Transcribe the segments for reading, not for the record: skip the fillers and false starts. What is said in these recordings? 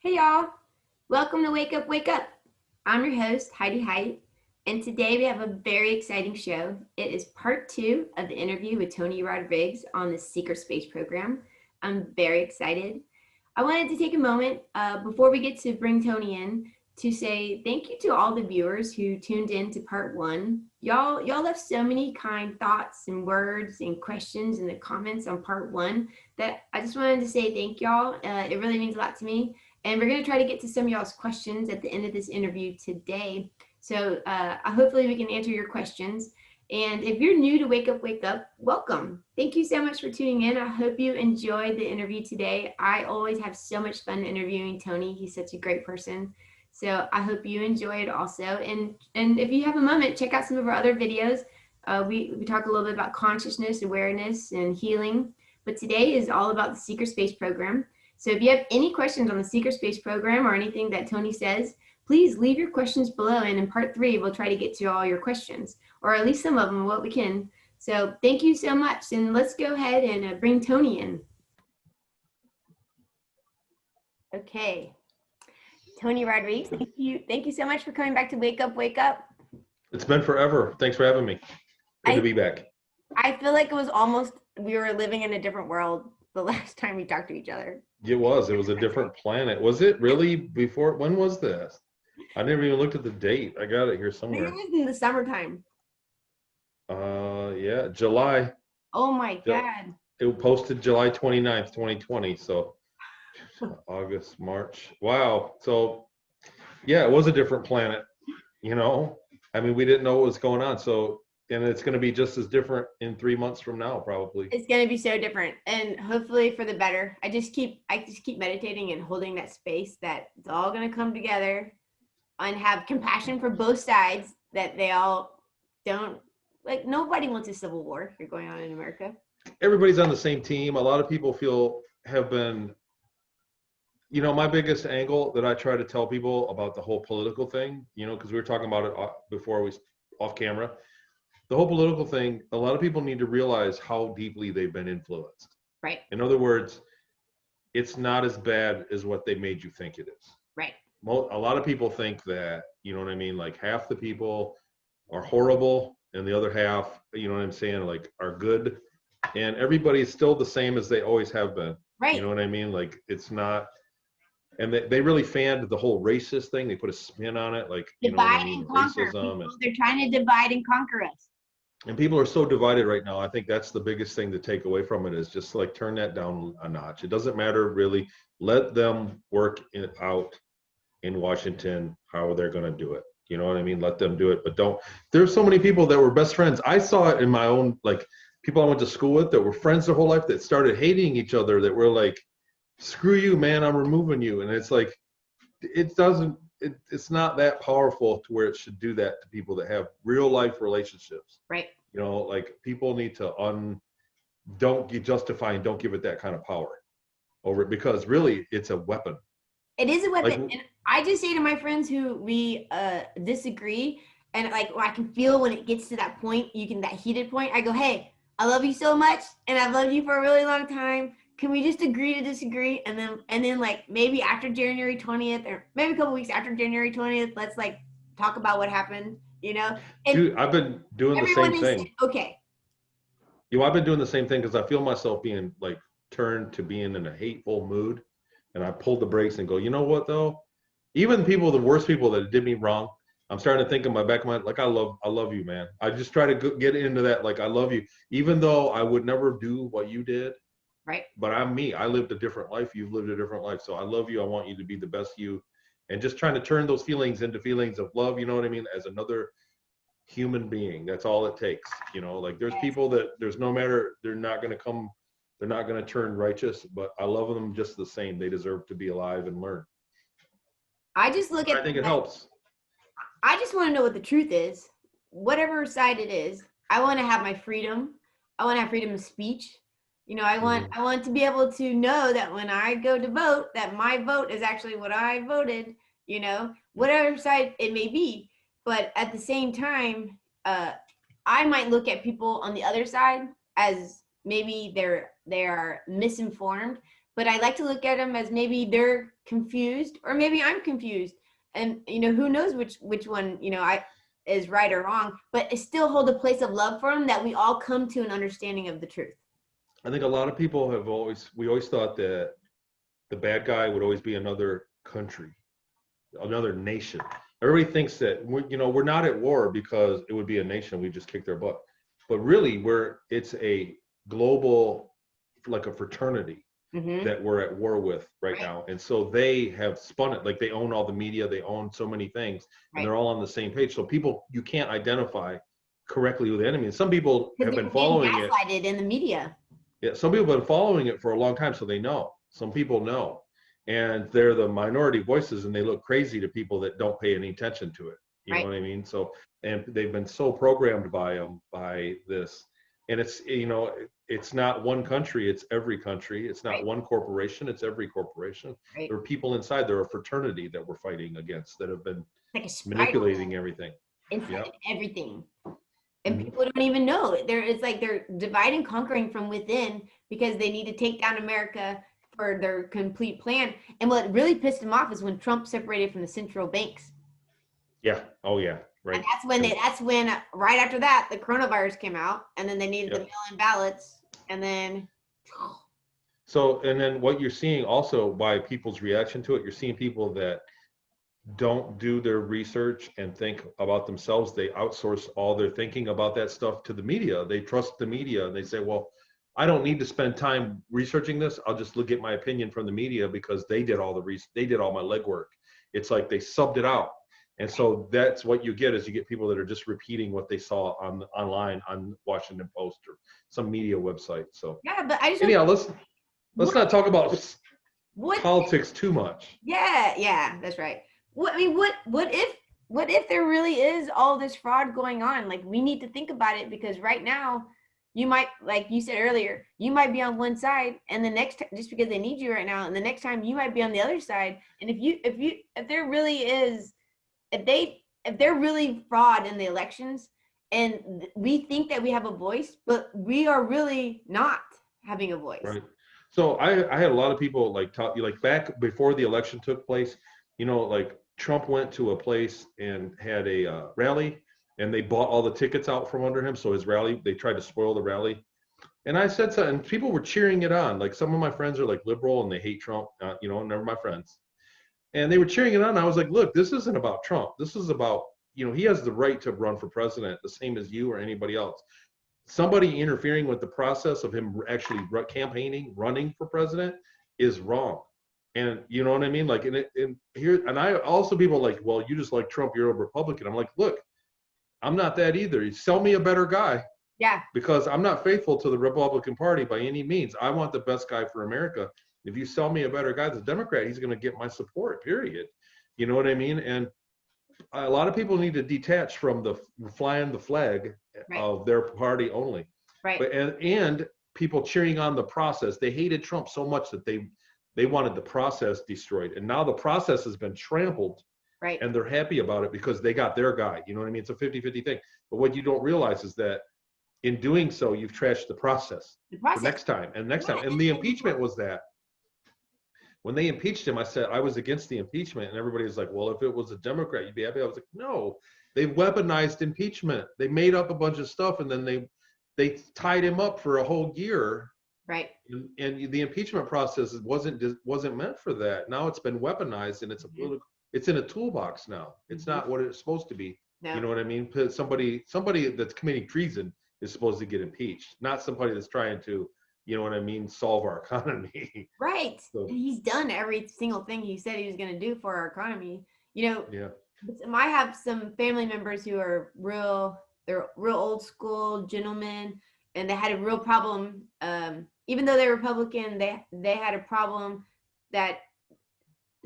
Hey y'all, welcome to Wake Up, Wake Up. I'm your host, Heidi Hite, and today we have a very exciting show. It is part 2 of the interview with Tony Rodrigues on the Secret Space program. I'm very excited. I wanted to take a moment before we get to bring Tony in to say thank you to all the viewers who tuned in to part 1. Y'all left so many kind thoughts and words and questions in the comments on part 1 that I just wanted to say thank y'all. It really means a lot to me. And we're going to try to get to some of y'all's questions at the end of this interview today. So hopefully we can answer your questions. And if you're new to Wake Up, Wake Up, welcome. Thank you so much for tuning in. I hope you enjoyed the interview today. I always have so much fun interviewing Tony. He's such a great person. So I hope you enjoy it also. And if you have a moment, check out some of our other videos. We talk a little bit about consciousness, awareness, and healing. But today is all about the Secret Space program. So if you have any questions on the Secret Space program or anything that Tony says, please leave your questions below. And in part 3, we'll try to get to all your questions, or at least some of them, what we can. So thank you so much. And let's go ahead and bring Tony in. Okay. Tony Rodrigues, thank you so much for coming back to Wake Up, Wake Up. It's been forever. Thanks for having me. Good to be back. I feel like it was almost, we were living in a different world the last time we talked to each other. It was a different planet. Was it really before? When was this? I never even looked at the date. I got it here somewhere. It was in the summertime. Yeah, July. Oh my God. It posted July 29th, 2020. So August, March. Wow. So yeah, it was a different planet, you know? I mean, we didn't know what was going on. So, and it's going to be just as different in 3 months from now, probably. It's going to be so different, and hopefully for the better. I just keep meditating and holding that space that it's all going to come together and have compassion for both sides, that they all don't, like, nobody wants a civil war here going on in America. Everybody's on the same team. A lot of people have been, you know, my biggest angle that I try to tell people about the whole political thing, you know, because we were talking about it before we off camera. The whole political thing, a lot of people need to realize how deeply they've been influenced. Right. In other words, it's not as bad as what they made you think it is. Right. A lot of people think that, you know what I mean? Like half the people are horrible and the other half, you know what I'm saying, like are good. And everybody's still the same as they always have been. Right. You know what I mean? Like it's not. And they really fanned the whole racist thing. They put a spin on it, like, you know what I mean? Racism. They're trying to divide and conquer us. And people are so divided right now. I think that's the biggest thing to take away from it, is just like turn that down a notch. It doesn't matter really. Let them work it out in Washington how they're going to do it. You know what I mean? Let them do it. But don't. There's so many people that were best friends. I saw it in my own, like, people I went to school with that were friends their whole life that started hating each other, that were like, screw you, man, I'm removing you. And it's like, it's not that powerful to where it should do that to people that have real life relationships. Right. You know, like people need to don't justify and don't give it that kind of power over it, because really it's a weapon. It is a weapon. Like, and I just say to my friends who we disagree, and like I can feel when it gets to that point, that heated point, I go, hey, I love you so much and I've loved you for a really long time. Can we just agree to disagree? And then like maybe after January 20th, or maybe a couple weeks after January 20th, let's like talk about what happened, you know? And dude, I've been doing the same thing. Okay. You know, I've been doing the same thing because I feel myself being like turned to being in a hateful mood. And I pulled the brakes and go, you know what though? Even the worst people that did me wrong, I'm starting to think in my back of my mind, like, I love you, man. I just try to get into that. Like, I love you, even though I would never do what you did. Right. But I'm me. I lived a different life. You've lived a different life. So I love you. I want you to be the best you. And just trying to turn those feelings into feelings of love, you know what I mean? As another human being. That's all it takes. You know, like there's people that there's no matter, they're not going to turn righteous, but I love them just the same. They deserve to be alive and learn. I just look at, I think it helps. I just want to know what the truth is. Whatever side it is, I want to have my freedom. I want to have freedom of speech. You know, I want to be able to know that when I go to vote, that my vote is actually what I voted, you know, whatever side it may be. But at the same time, I might look at people on the other side as maybe they are misinformed, but I like to look at them as maybe they're confused or maybe I'm confused. And who knows which one, I is right or wrong, but it still hold a place of love for them that we all come to an understanding of the truth. I think a lot of people we always thought that the bad guy would always be another country, another nation. Everybody thinks that we're not at war because it would be a nation, we just kick their butt. But really it's a global, like a fraternity that we're at war with right now. And so they have spun it, like they own all the media, they own so many things, and they're all on the same page. So people, you can't identify correctly with the enemy. And some people have been following it. Gaslighted in the media. Yeah, some people have been following it for a long time, so they know. Some people know. And they're the minority voices, and they look crazy to people that don't pay any attention to it. You know what I mean? So, and they've been so programmed by this. And it's not one country, it's every country. It's not one corporation, it's every corporation. There are people inside, there are a fraternity that we're fighting against that have been manipulating everything. Everything. And people don't even know. It's like they're divide and conquering from within because they need to take down America for their complete plan. And what really pissed them off is when Trump separated from the central banks. Yeah. Oh yeah. Right. And that's when right after that the coronavirus came out, and then they needed the mail-in ballots, and then. So, and then what you're seeing also by people's reaction to it, you're seeing people that don't do their research and think about themselves. They outsource all their thinking about that stuff to the media. They trust the media, and they say, well, I don't need to spend time researching this. I'll just look at my opinion from the media because they did all they did all my legwork. It's like they subbed it out. And so that's what you get, is you get people that are just repeating what they saw online on Washington Post or some media website. So yeah, but I just let's not talk about politics too much. Yeah, that's right. What if there really is all this fraud going on? Like, we need to think about it, because right now you might, like you said earlier, you might be on one side, and the next just because they need you right now, and the next time you might be on the other side. And if there really is, if they're really fraud in the elections, and we think that we have a voice, but we are really not having a voice. Right. So I had a lot of people like back before the election took place, like Trump went to a place and had a rally, and they bought all the tickets out from under him. So his rally, they tried to spoil the rally. And I said something, and people were cheering it on. Like, some of my friends are like liberal and they hate Trump, never my friends. And they were cheering it on. I was like, look, this isn't about Trump. This is about, he has the right to run for president, the same as you or anybody else. Somebody interfering with the process of him actually campaigning, running for president, is wrong. And you know what I mean? Like, and I also, people are like, well, you just like Trump, you're a Republican. I'm like, look, I'm not that either. You sell me a better guy. Yeah. Because I'm not faithful to the Republican Party by any means. I want the best guy for America. If you sell me a better guy, the Democrat, he's going to get my support, period. You know what I mean? And a lot of people need to detach from the flying the flag of their party only. Right. But, and people cheering on the process. They hated Trump so much that they wanted the process destroyed. And now the process has been trampled. Right. And they're happy about it because they got their guy. You know what I mean? It's a 50-50 thing. But what you don't realize is that in doing so, you've trashed the process. Next time. And the impeachment was that. When they impeached him, I said I was against the impeachment, and everybody was like, well, if it was a Democrat, you'd be happy. I was like, no, they weaponized impeachment. They made up a bunch of stuff, and then they tied him up for a whole year. Right. And the impeachment process wasn't meant for that. Now it's been weaponized, and it's in a toolbox now. It's not what it's supposed to be. No. You know what I mean? Somebody that's committing treason is supposed to get impeached, not somebody that's trying to, you know what I mean, solve our economy. Right. So, and he's done every single thing he said he was going to do for our economy. Yeah. I have some family members who are they're real old school gentlemen, and they had a real problem. Even though they're Republican, they had a problem that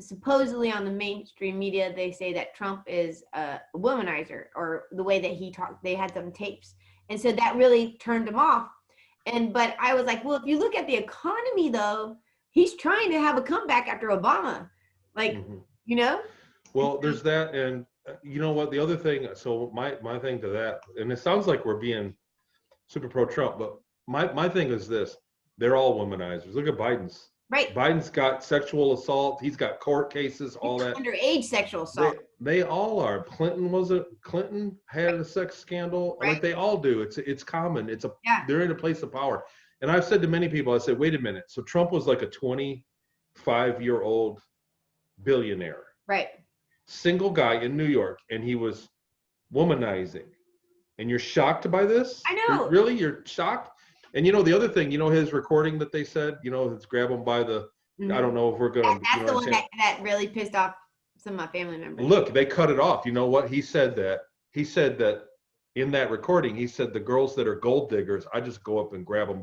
supposedly on the mainstream media, they say that Trump is a womanizer, or the way that he talked. They had some tapes. And so that really turned them off. But I was like, well, if you look at the economy, though, he's trying to have a comeback after Obama. Like, Well, there's that. And you know what? The other thing, so my thing to that, and it sounds like we're being super pro-Trump, but my thing is this. They're all womanizers. Look at Biden's. Right. Biden's got sexual assault. He's got court cases, all that. Underage sexual They assault. they all are. Clinton had a sex scandal. Right. Like they all do. It's common. Yeah. They're in a place of power. And I've said to many people, I said, wait a minute. So Trump was like a 25-year-old billionaire, Right. single guy in New York, and he was womanizing. And you're shocked by this? I know. Really? You're shocked? And the other thing, his recording that they said, it's grab him by the, I don't know if we're going to, That's the one that really pissed off some of my family members. Look, they cut it off. You know what? He said that in that recording, he said the girls that are gold diggers, I just go up and grab them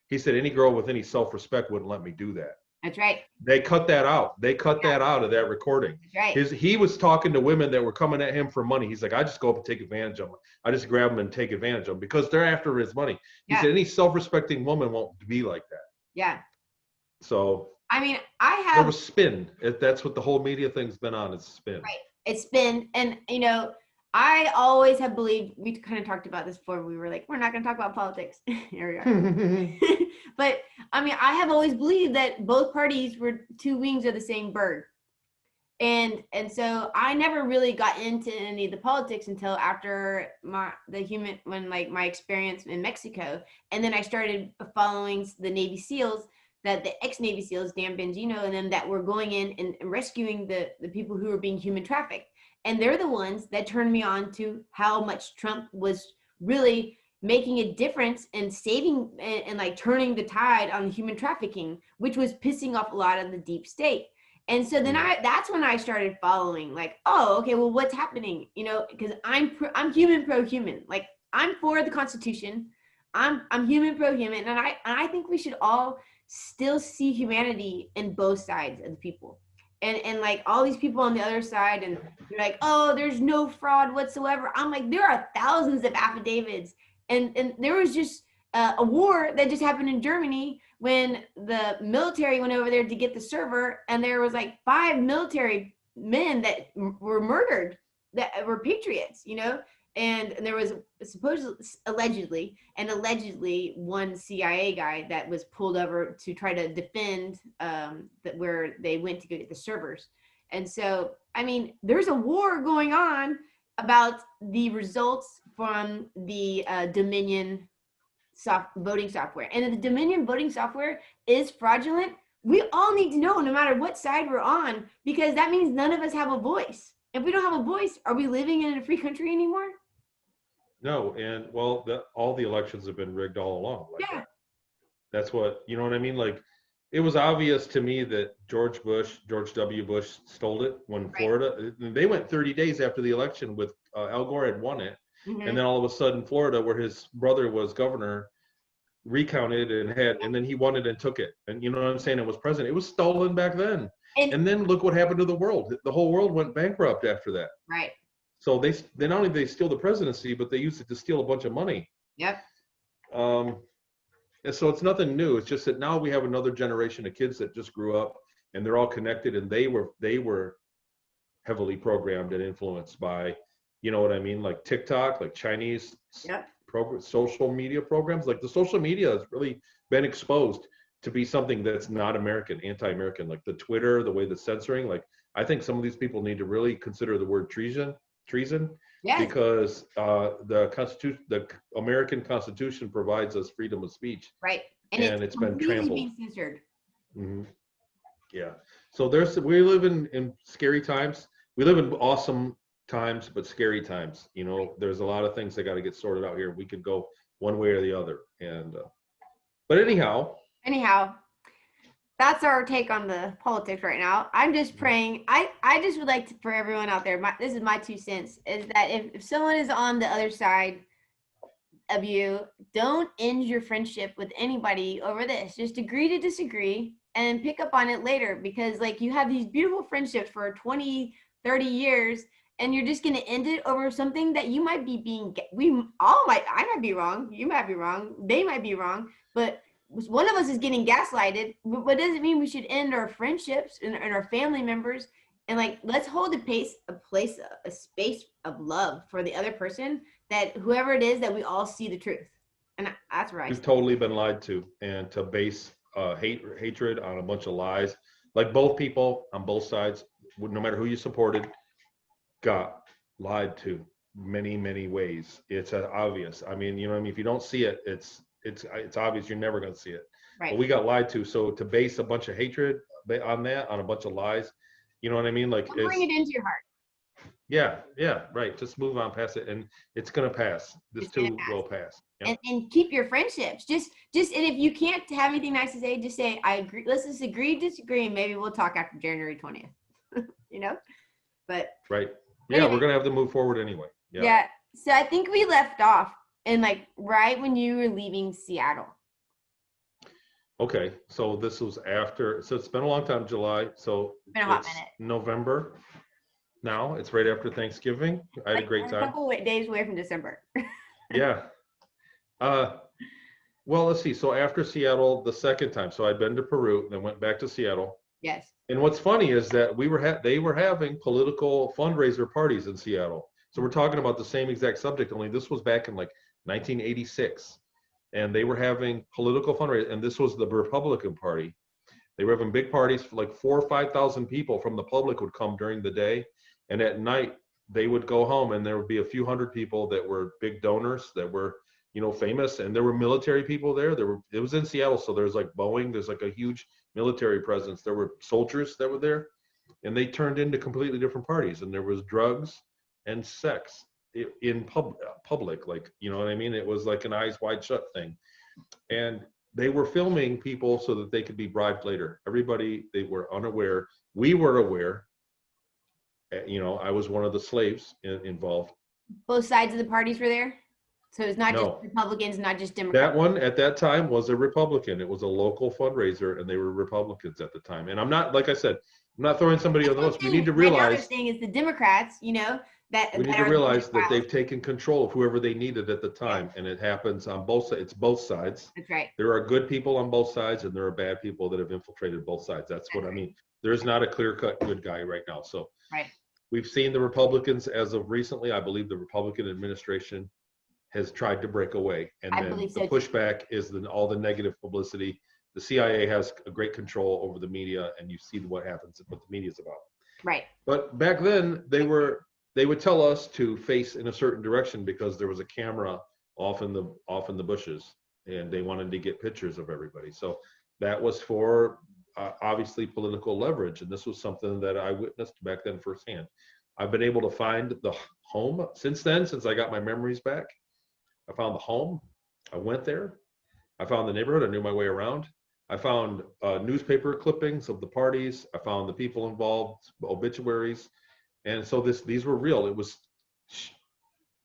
he said any girl with any self-respect wouldn't let me do that. That's right. They cut that out. They cut that out of that recording. That's right. He was talking to women that were coming at him for money. He's like, I just go up and take advantage of them. I just grab them and take advantage of them because they're after his money. He said any self-respecting woman won't be like that. Yeah. So I mean, there was spin. That's what the whole media thing's been on. It's spin. Right. It's spin. And I always have believed, we kind of talked about this before, we were like, we're not going to talk about politics. Here we are. But I mean, I have always believed that both parties were two wings of the same bird. And so I never really got into any of the politics until after my experience in Mexico. And then I started following the Navy SEALs, the ex-Navy SEALs, Dan Bongino, and them that were going in and rescuing the people who were being human trafficked. And they're the ones that turned me on to how much Trump was really making a difference and saving and like turning the tide on human trafficking, which was pissing off a lot of the deep state. And so then that's when I started following, like, oh, okay, well, what's happening? Because I'm human pro-human. Like, I'm for the Constitution. I'm human pro-human, and I think we should all still see humanity in both sides of the people. And like all these people on the other side, and they're like, oh, there's no fraud whatsoever. I'm like, there are thousands of affidavits, and there was just a war that just happened in Germany when the military went over there to get the server, and there was like 5 military men that were murdered that were patriots, and there was allegedly one CIA guy that was pulled over to try to defend where they went to go get the servers. And so, I mean, there's a war going on about the results from the Dominion voting software. And if the Dominion voting software is fraudulent, we all need to know, no matter what side we're on, because that means none of us have a voice. If we don't have a voice, are we living in a free country anymore? No, and well, all the elections have been rigged all along. That's what, you know what I mean? Like, it was obvious to me that George W. Bush stole it when Florida, they went 30 days after the election with Al Gore had won it. Mm-hmm. And then all of a sudden Florida, where his brother was governor, recounted and then he won it and took it. And you know what I'm saying? It was president. It was stolen back then. And then look what happened to the world. The whole world went bankrupt after that. Right. So they not only they steal the presidency, but they used it to steal a bunch of money. Yep. And so it's nothing new. It's just that now we have another generation of kids that just grew up and they're all connected, and they were heavily programmed and influenced by, you know what I mean, like TikTok, like Chinese social media programs. Like the social media has really been exposed to be something that's not American, anti-American, like the Twitter, the way the censoring. Like I think some of these people need to really consider the word treason, because the American Constitution provides us freedom of speech. Right. And it's been trampled. Being censored. Mm-hmm. Yeah. So we live in scary times. We live in awesome times, but scary times. There's a lot of things that got to get sorted out here. We could go one way or the other. And but anyhow, that's our take on the politics right now. I'm just praying. I just would like for everyone out there, this is my 2 cents, is that if someone is on the other side of you, don't end your friendship with anybody over this. Just agree to disagree and pick up on it later, because like you have these beautiful friendships for 20, 30 years, and you're just going to end it over something that you might be I might be wrong. You might be wrong. They might be wrong. But one of us is getting gaslighted, but doesn't mean we should end our friendships and our family members. And like, let's hold a space of love for the other person, that whoever it is, that we all see the truth. And that's right. We've totally been lied to, and to base hatred, on a bunch of lies. Like both people on both sides, no matter who you supported, got lied to many ways. It's obvious. I mean, you know what I mean? If you don't see it, it's obvious. You're never going to see it. Right. But we got lied to. So to base a bunch of hatred on that, on a bunch of lies, you know what I mean? Like, Don't bring it into your heart. yeah, right. Just move on past it, and it's going to pass. This too will pass. Yeah. And keep your friendships. Just and if you can't have anything nice to say, just say, I agree. Let's just disagree, and maybe we'll talk after January 20th. You know? But right. Yeah, anyway, we're going to have to move forward anyway. Yeah. So I think we left off and like right when you were leaving Seattle. Okay. So this was after, so it's been a long time, July. So it's been a hot minute. November. Now it's right after Thanksgiving. I had a great time. A couple of days away from December. Yeah. Well, let's see. So after Seattle, the second time, so I'd been to Peru and then went back to Seattle. Yes. And what's funny is that they were having political fundraiser parties in Seattle. So we're talking about the same exact subject, only this was back in like 1986. And they were having political fundraisers, and this was the Republican Party. They were having big parties for like 4,000 or 5,000 people from the public would come during the day. And at night, they would go home, and there would be a few hundred people that were big donors that were, you know, famous. And there were military people there. It was in Seattle, so there's like Boeing. There's like a huge military presence. There were soldiers that were there, and they turned into completely different parties. And there was drugs and sex in public, like, you know what I mean? It was like an eyes wide shut thing. And they were filming people so that they could be bribed later. Everybody, they were unaware. We were aware. You know, I was one of the slaves involved. Both sides of the parties were there? So it's not just Republicans, not just Democrats. That one at that time was a Republican. It was a local fundraiser, and they were Republicans at the time. And I'm not, like I said, I'm not throwing somebody on the list. We need to realize. My other thing is the Democrats, you know, we need to realize that they've taken control of whoever they needed at the time, and it happens on both sides. It's both sides. That's right. There are good people on both sides, and there are bad people that have infiltrated both sides. That's what I mean. There's not a clear-cut good guy right now. So we've seen the Republicans as of recently. I believe the Republican administration has tried to break away, and then the pushback is all the negative publicity. The CIA has a great control over the media, and you see what happens, what the media is about. Right. But back then, they would tell us to face in a certain direction because there was a camera off in the bushes, and they wanted to get pictures of everybody. So that was for obviously political leverage, and this was something that I witnessed back then firsthand. I've been able to find the home since then, since I got my memories back. I found the home. I went there. I found the neighborhood. I knew my way around. I found newspaper clippings of the parties. I found the people involved, obituaries. And so these were real. It was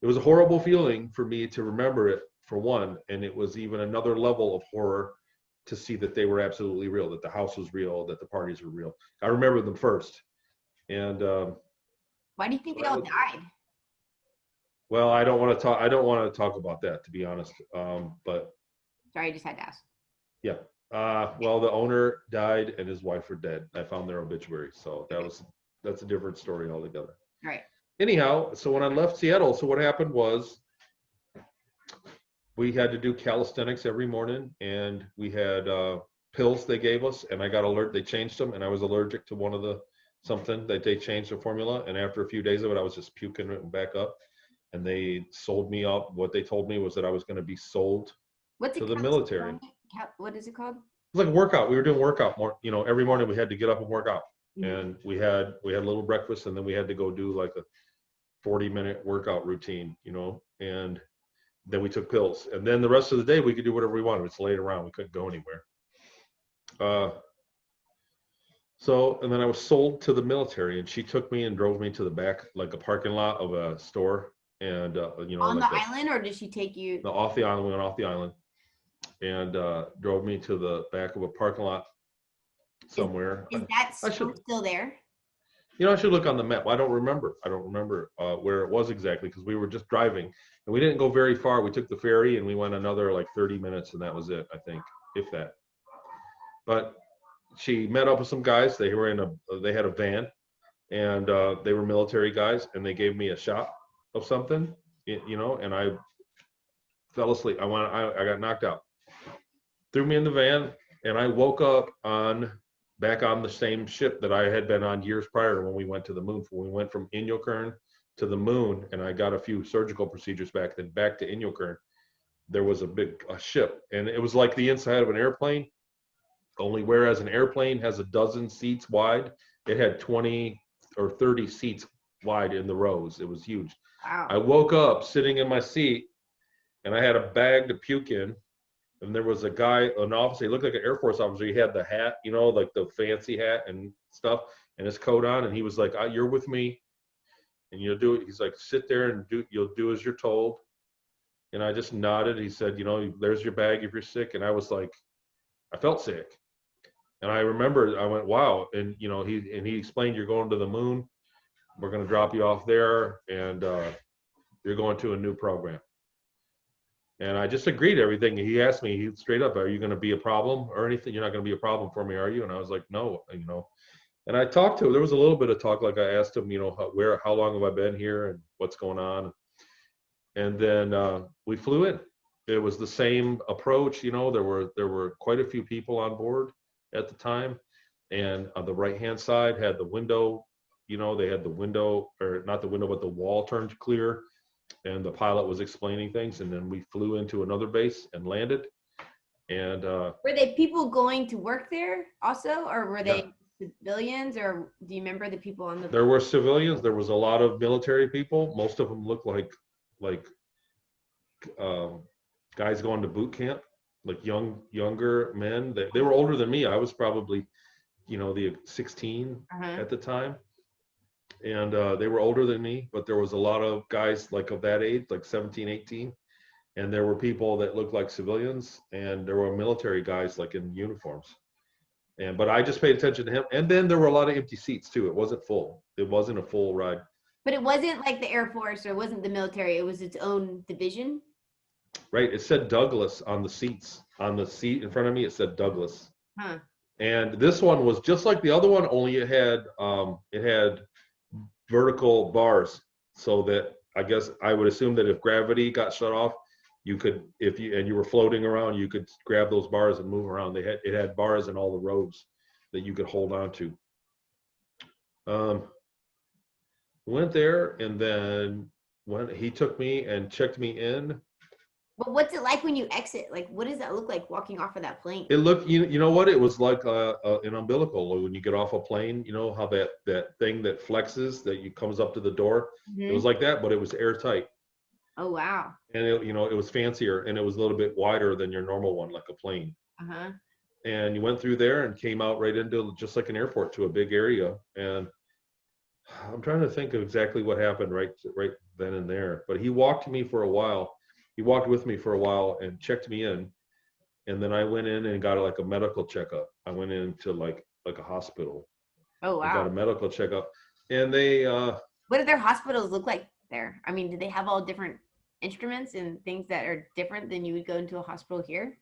a horrible feeling for me to remember it, for one, and it was even another level of horror to see that they were absolutely real, that the house was real, that the parties were real. I remember them first. And why do you think they all died? Well, I don't want to talk about that, to be honest. But sorry, I just had to ask. Yeah. Well, the owner died and his wife were dead. I found their obituary, so that's a different story altogether. Right. Anyhow, so when I left Seattle, so what happened was we had to do calisthenics every morning, and we had pills they gave us, and I got alert. They changed them, and I was allergic to one of something that they changed the formula, and after a few days of it, I was just puking it back up, and they sold me up. What they told me was that I was going to be sold to the military. What is it called? It's like a workout. We were doing workout more, you know, every morning we had to get up and work out. And we had a little breakfast, and then we had to go do like a 40-minute workout routine, you know, and then we took pills. And then the rest of the day we could do whatever we wanted. It's laid around. We couldn't go anywhere. And then I was sold to the military, and she took me and drove me to the back, like a parking lot of a store. And, you know, on the island, or did she take you? No, off the island. We went off the island and drove me to the back of a parking lot somewhere. Is that still there? You know, I should look on the map. I don't remember where it was exactly, because we were just driving, and we didn't go very far. We took the ferry, and we went another like 30 minutes, and that was it, I think, if that. But she met up with some guys. They had a van, and they were military guys, and they gave me a shot of something, you know, and I fell asleep. I got knocked out. Threw me in the van, And I woke up back on the same ship that I had been on years prior when we went to the moon. When we went from Inyokern to the moon, and I got a few surgical procedures back then back to Inyokern. There was a ship, and it was like the inside of an airplane. Only whereas an airplane has a dozen seats wide, it had 20 or 30 seats wide in the rows. It was huge. Wow. I woke up sitting in my seat, and I had a bag to puke in. And there was a guy, an officer, he looked like an Air Force officer. He had the hat, you know, like the fancy hat and stuff, and his coat on. And he was like, "You're with me, and you'll do it." He's like, "Sit there and you'll do as you're told." And I just nodded. He said, "You know, there's your bag if you're sick." And I was like, I felt sick. And I remember I went, "Wow." And, you know, he explained, "You're going to the moon. We're going to drop you off there, and you're going to a new program." And I just agreed to everything. He asked me, he straight up, "Are you going to be a problem or anything? You're not going to be a problem for me, are you?" And I was like, "No," you know. And I talked to him. There was a little bit of talk. Like I asked him, you know, how long have I been here and what's going on? And then we flew in. It was the same approach. You know, there were quite a few people on board at the time. And on the right-hand side had the window. You know, they had the window, or not the window, but the wall turned clear. And the pilot was explaining things, and then we flew into another base and landed. And were they people going to work there also, or were yeah, they civilians, or do you remember the people on the? there were civilians. There was a lot of military people. Most of them looked like guys going to boot camp, like younger men. They were older than me. I was probably, you know, the 16 at the time. And they were older than me, but there was a lot of guys like of that age, like 17, 18. And there were people that looked like civilians, and there were military guys like in uniforms. But I just paid attention to him. And then there were a lot of empty seats too. It wasn't full. It wasn't a full ride. But it wasn't like the Air Force, or it wasn't the military. It was its own division. Right. It said Douglas on the seats. On the seat in front of me, it said Douglas. Huh. And this one was just like the other one, only it had vertical bars, so that I guess I would assume that if gravity got shut off, you could, if you were floating around, you could grab those bars and move around. It had bars in all the rows that you could hold on to. Went there, and then when he took me and checked me in. But what's it like when you exit? Like, what does that look like walking off of that plane? It looked, you know what? It was like an umbilical. When you get off a plane, you know how that thing that flexes that you comes up to the door. It was like that, but it was airtight. Oh wow! And it was fancier, and it was a little bit wider than your normal one, like a plane. And you went through there and came out right into just like an airport to a big area. And I'm trying to think of exactly what happened right then and there. But he walked me for a while. He walked with me for a while and checked me in. And then I went in and got like a medical checkup. I went into like a hospital. Oh wow! I got a medical checkup, and they. What did their hospitals look like there? I mean, did they have all different instruments and things that are different than you would go into a hospital here?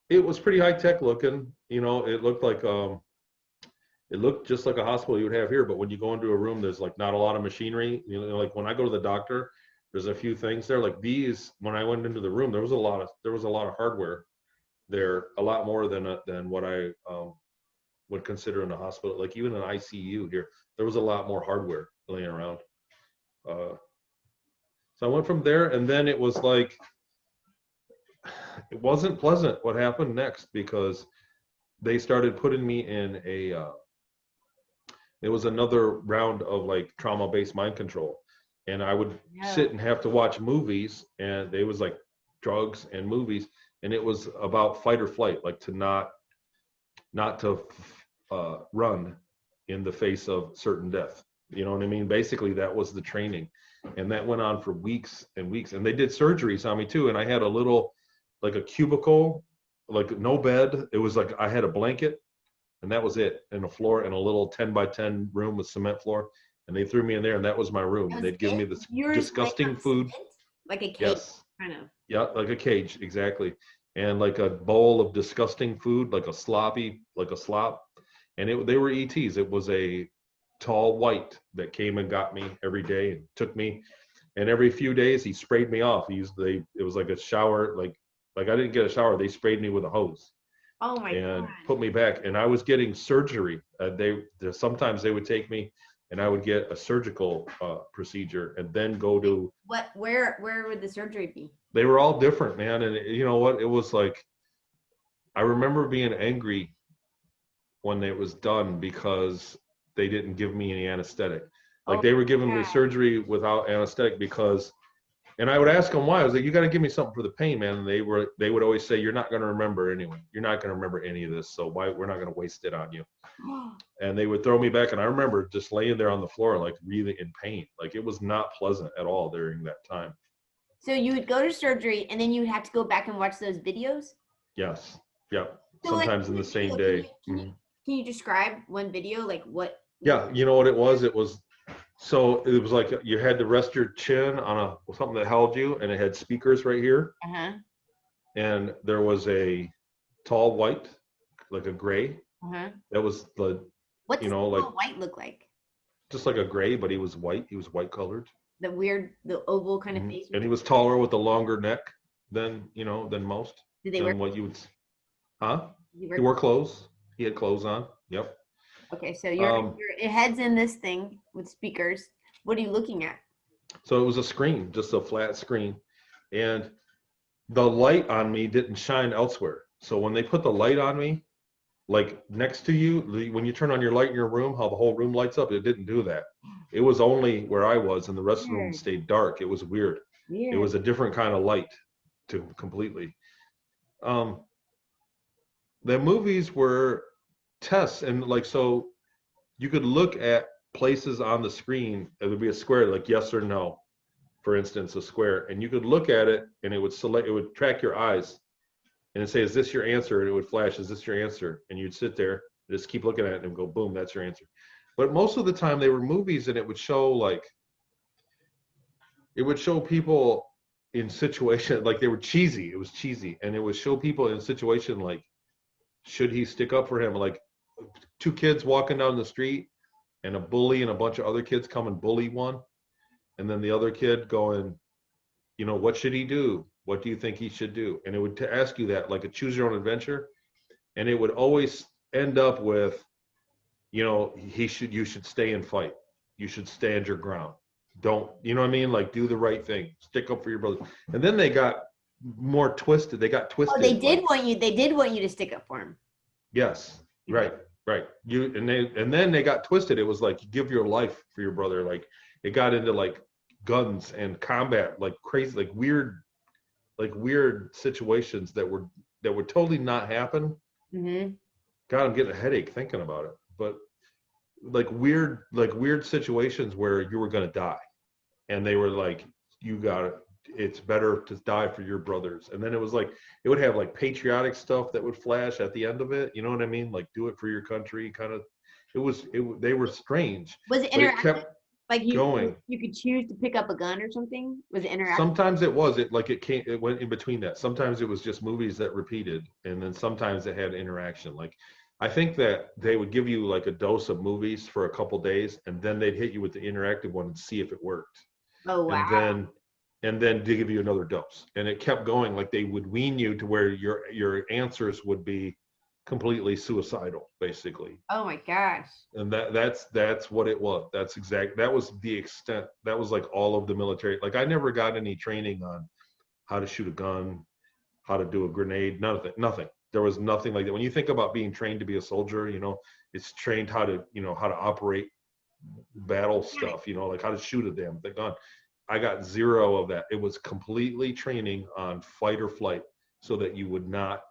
It was pretty high tech looking. You know, it looked like it looked just like a hospital you would have here. But when you go into a room, there's like not a lot of machinery. You know, like when I go to the doctor, there's a few things there. Like these, when I went into the room, there was a lot of hardware there, a lot more than what I would consider in a hospital. Like even an ICU here, there was a lot more hardware laying around. So I went from there, and then it was like, it wasn't pleasant what happened next, because they started putting me in it was another round of like trauma-based mind control. And I would sit and have to watch movies, and it was like drugs and movies. And it was about fight or flight, like to not to run in the face of certain death. You know what I mean? Basically, that was the training. And that went on for weeks and weeks. And they did surgeries on me too. And I had a little, like a cubicle, like no bed. It was like I had a blanket, and that was it, and a floor, and a little 10 by 10 room with cement floor. And they threw me in there, and that was my room. And they'd give me this disgusting food. Like a cage, yes. kind of. Yeah, like a cage, exactly. And like a bowl of disgusting food, like a slop. And they were ETs. It was a tall white that came and got me every day and took me. And every few days he sprayed me off. It was like a shower, like I didn't get a shower. They sprayed me with a hose. Oh my and God. put me back. And I was getting surgery. Sometimes they would take me and I would get a surgical procedure and then go to. Where would the surgery be? They were all different, man. And you know what? It was like, I remember being angry when it was done because they didn't give me any anesthetic. Like Oh they were giving me God. surgery without anesthetic because, and I would ask them why. I was like, you got to give me something for the pain, man. And they would always say, you're not going to remember anyway. You're not going to remember any of this. So why, we're not going to waste it on you. And they would throw me back. And I remember just laying there on the floor, like really in pain. Like it was not pleasant at all during that time. So you would go to surgery and then you would have to go back and watch those videos? Yes. Yeah. So like Sometimes in the same video, day. can you describe one video? Like what? Yeah. You know what it was? So it was like you had to rest your chin on something that held you, and it had speakers right here. Uh-huh. And there was a tall white, like a gray. Uh-huh. That was What does like white look like? just like a gray, but he was white. He was white colored. The oval kind of face. And he was taller with a longer neck than most. Did they wear? What you would, huh? He wore clothes. He had clothes on. Yep. Okay, so your head's in this thing with speakers. What are you looking at? So it was a screen, just a flat screen, and the light on me didn't shine elsewhere. So when they put the light on me, like next to you, when you turn on your light in your room, how the whole room lights up, it didn't do that. It was only where I was, and the rest of the room stayed dark. It was weird. It was a different kind of light, completely. The movies were tests, and like, so you could look at places on the screen. It would be a square, like yes or no, for instance, a square, and you could look at it, and it would track your eyes, and it'd say, is this your answer? And it would flash, is this your answer? And you'd sit there, just keep looking at it and go, boom, that's your answer. But most of the time they were movies, and it would show people in situation, like they were cheesy. It was cheesy. And it would show people in situation like, should he stick up for him? Like two kids walking down the street and a bully and a bunch of other kids come and bully one. And then the other kid going, what should he do? What do you think he should do? And it would ask you that, like a choose your own adventure. And it would always end up with, you should stay and fight. You should stand your ground. Don't, you know what I mean? Like do the right thing. Stick up for your brother. And then they got more twisted. They got twisted. Oh, they did want you to stick up for him. Yes. Right. And then they got twisted. It was like, give your life for your brother. Like it got into like guns and combat, like crazy, like weird situations that would totally not happen. Mm-hmm. God, I'm getting a headache thinking about it. But like weird situations where you were gonna die, and they were like, it's better to die for your brothers. And then it was like, it would have like patriotic stuff that would flash at the end of it. You know what I mean? Like do it for your country, kind of. They were strange. Was it interactive? It kept like going. You could choose to pick up a gun or something? Was it interactive? Sometimes it went in between that. Sometimes it was just movies that repeated, and then sometimes it had interaction. Like I think that they would give you like a dose of movies for a couple days, and then they'd hit you with the interactive one and see if it worked. Oh wow. And then they give you another dose, and it kept going. Like they would wean you to where your answers would be completely suicidal, basically. Oh my gosh. And that's what it was. That was the extent. That was like all of the military. Like I never got any training on how to shoot a gun, how to do a grenade, nothing. There was nothing like that. When you think about being trained to be a soldier, it's trained how to operate battle stuff, like how to shoot a damn gun. I got zero of that. It was completely training on fight or flight, so that you would not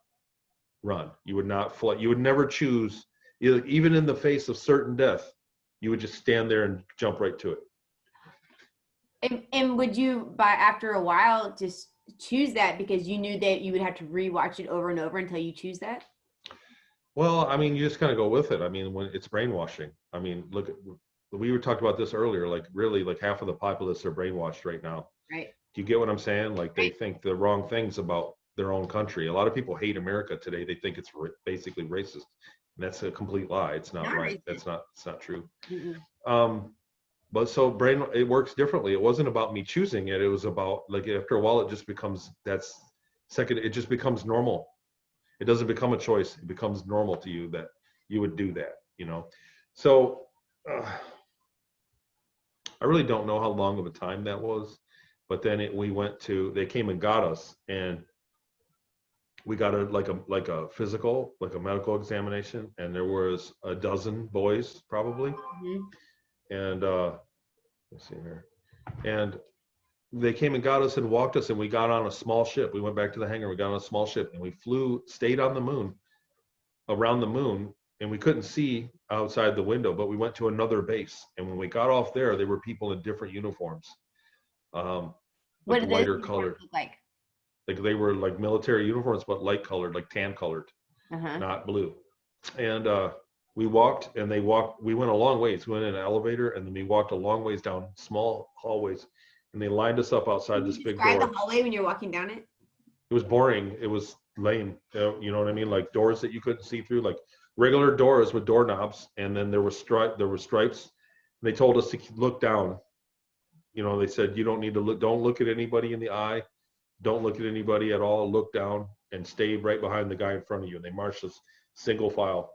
run, you would not flight, you would never choose, even in the face of certain death, you would just stand there and jump right to it. And would you, after a while, just choose that because you knew that you would have to rewatch it over and over until you choose that? Well, I mean, you just kind of go with it. I mean, when it's brainwashing. I mean, look, we were talking about this earlier, like really like half of the populace are brainwashed right now. Right. Do you get what I'm saying? Like they think the wrong things about their own country. A lot of people hate America today. They think it's basically racist. And that's a complete lie. It's not right. It's not true. Mm-mm. But so it works differently. It wasn't about me choosing it. It was about, like, after a while, it just becomes normal. It doesn't become a choice. It becomes normal to you that you would do that, you know? So I really don't know how long of a time that was, but then they came and got us, and we got like a physical, like a medical examination, and there was a dozen boys probably. Mhm. And let's see here. And they came and got us and walked us, and we got on a small ship. We went back to the hangar, we got on a small ship, and we stayed on the moon, around the moon, and we couldn't see outside the window, but we went to another base. And when we got off there were people in different uniforms, What like did those lighter uniforms colored. look like? Like they were like military uniforms, but light colored, like tan colored, Uh-huh. not blue. And we walked, and we went a long ways. We went in an elevator, and then we walked a long ways down small hallways, and they lined us up outside Can you this big describe the door. hallway when you're walking down it? It was boring. It was lame. You know what I mean? Like doors that you couldn't see through, like regular doors with doorknobs, and then there were stripes. They told us to look down. You know, they said you don't need to look. Don't look at anybody in the eye. Don't look at anybody at all. Look down and stay right behind the guy in front of you. And they marched us single file.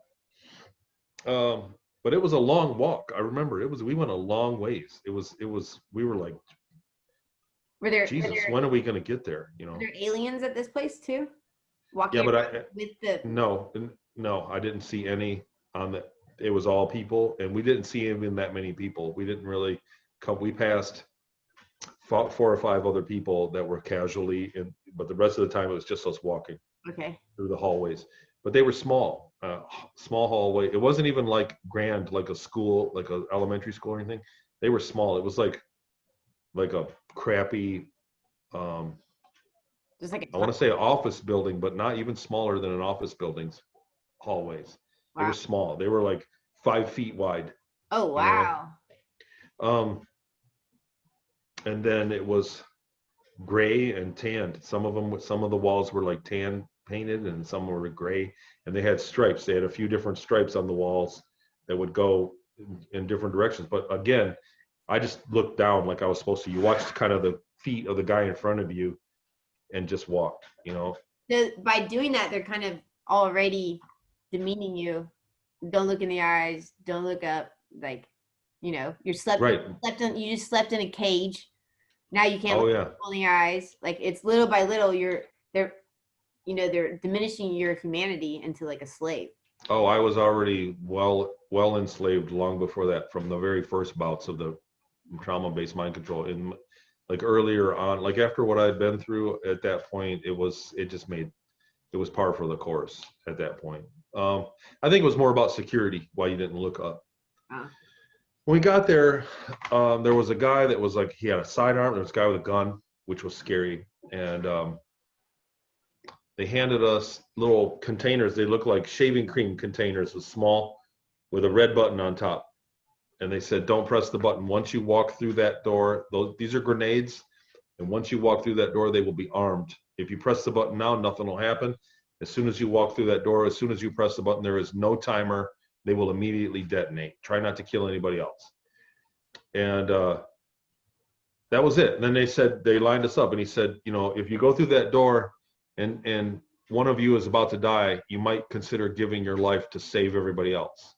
But it was a long walk. I remember we went a long ways. We were like, Were there Jesus, when are we going to get there? You were know? there aliens at this place too? Yeah, Walking but around with the no, I didn't see any on the, it was all people, and we didn't see even that many people. We didn't really come, we passed four or five other people that were casually in, but the rest of the time it was just us walking Okay. through the hallways. But they were small, small hallway. It wasn't even like grand, like a school, like a elementary school or anything. They were small. It was like a crappy, Just like a I want to say office building, but not even smaller than an office building's hallways. They were wow. small. They were like 5 feet wide, Oh you know. wow. And then it was gray and tanned. Some of the walls were like tan painted, and some were gray, and they had stripes. They had a few different stripes on the walls that would go in different directions. But again, I just looked down like I was supposed to. You watched kind of the feet of the guy in front of you and just walked, you know. By doing that, they're kind of already demeaning you. Don't look in the eyes. Don't look up. Like, you Right. you just slept in a cage. Now you can't Oh look yeah. people in the eyes. Like it's little by little, they're diminishing your humanity into like a slave. Oh, I was already well enslaved long before that, from the very first bouts of the trauma-based mind control. In like earlier on, like after what I'd been through at that point, it was par for the course at that point. I think it was more about security, why you didn't look up. Uh, When we got there, there was a guy that was like, he had a sidearm. There was a guy with a gun, which was scary. And they handed us little containers. They looked like shaving cream containers, was small, with a red button on top. And they said, don't press the button. Once you walk through that door, these are grenades. And once you walk through that door, they will be armed. If you press the button now, nothing will happen. As soon as you walk through that door, as soon as you press the button, there is no timer. They will immediately detonate. Try not to kill anybody else. And that was it. And then they lined us up, and he said, if you go through that door and one of you is about to die, you might consider giving your life to save everybody else.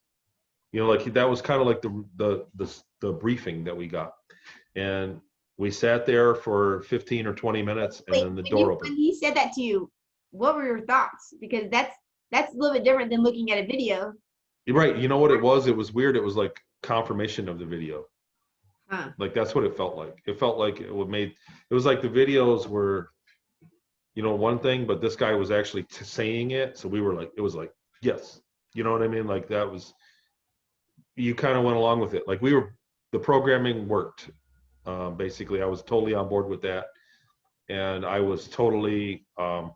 Like that was kind of like the briefing that we got. And we sat there for 15 or 20 minutes, and then the door opened. When he said that to you, what were your thoughts? Because that's a little bit different than looking at a video. You're right. You know what it was? It was weird. It was like confirmation of the video. Huh. Like that's what it felt like. It felt like it was like the videos were, one thing, but this guy was actually saying it. So we were like, it was like, yes. You know what I mean? Like that was, you kind of went along with it. Like the programming worked. Basically, I was totally on board with that. And I was totally okay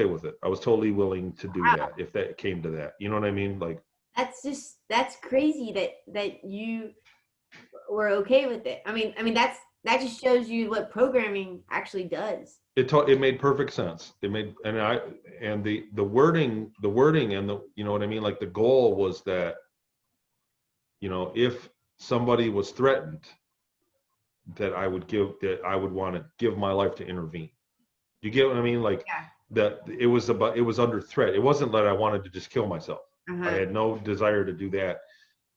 with it. I was totally willing to do that if that came to that. You know what I mean? Like that's crazy that you were okay with it. I mean that just shows you what programming actually does. It made perfect sense. The wording and the, you know what I mean? Like the goal was that, if somebody was threatened, that I would want to give my life to intervene. You get what I mean? Like Yeah. that it was under threat. It wasn't that I wanted to just kill myself. I Uh-huh. had no desire to do that.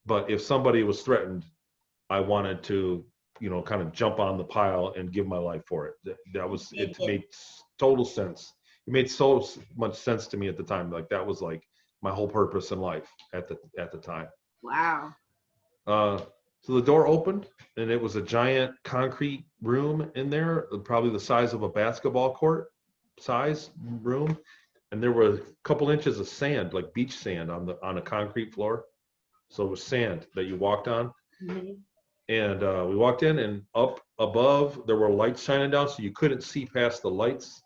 But if somebody was threatened, I wanted to, kind of jump on the pile and give my life for it. It It. made total sense. It made so much sense to me at the time. Like that was like my whole purpose in life at the time. Wow. Uh, so the door opened, and it was a giant concrete room in there, probably the size of a basketball court size room. And there were a couple inches of sand, like beach sand, on a concrete floor. So it was sand that you walked on. Mm-hmm. And we walked in, and up above there were lights shining down, so you couldn't see past the lights.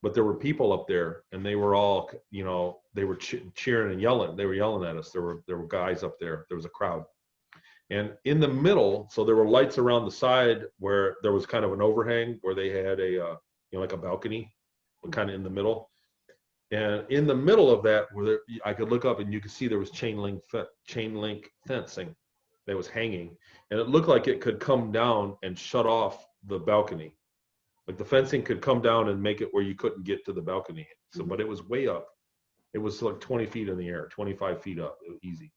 But there were people up there, and they were all, they were cheering and yelling. They were yelling at us. There were guys up there. There was a crowd. And in the middle, so there were lights around the side where there was kind of an overhang where they had like a balcony, kind of in the middle. And in the middle of that, I could look up and you could see there was chain link fencing that was hanging, and it looked like it could come down and shut off the balcony. Like the fencing could come down and make it where you couldn't get to the balcony. So, but it was way up. It was like 20 feet in the air, 25 feet up, easy.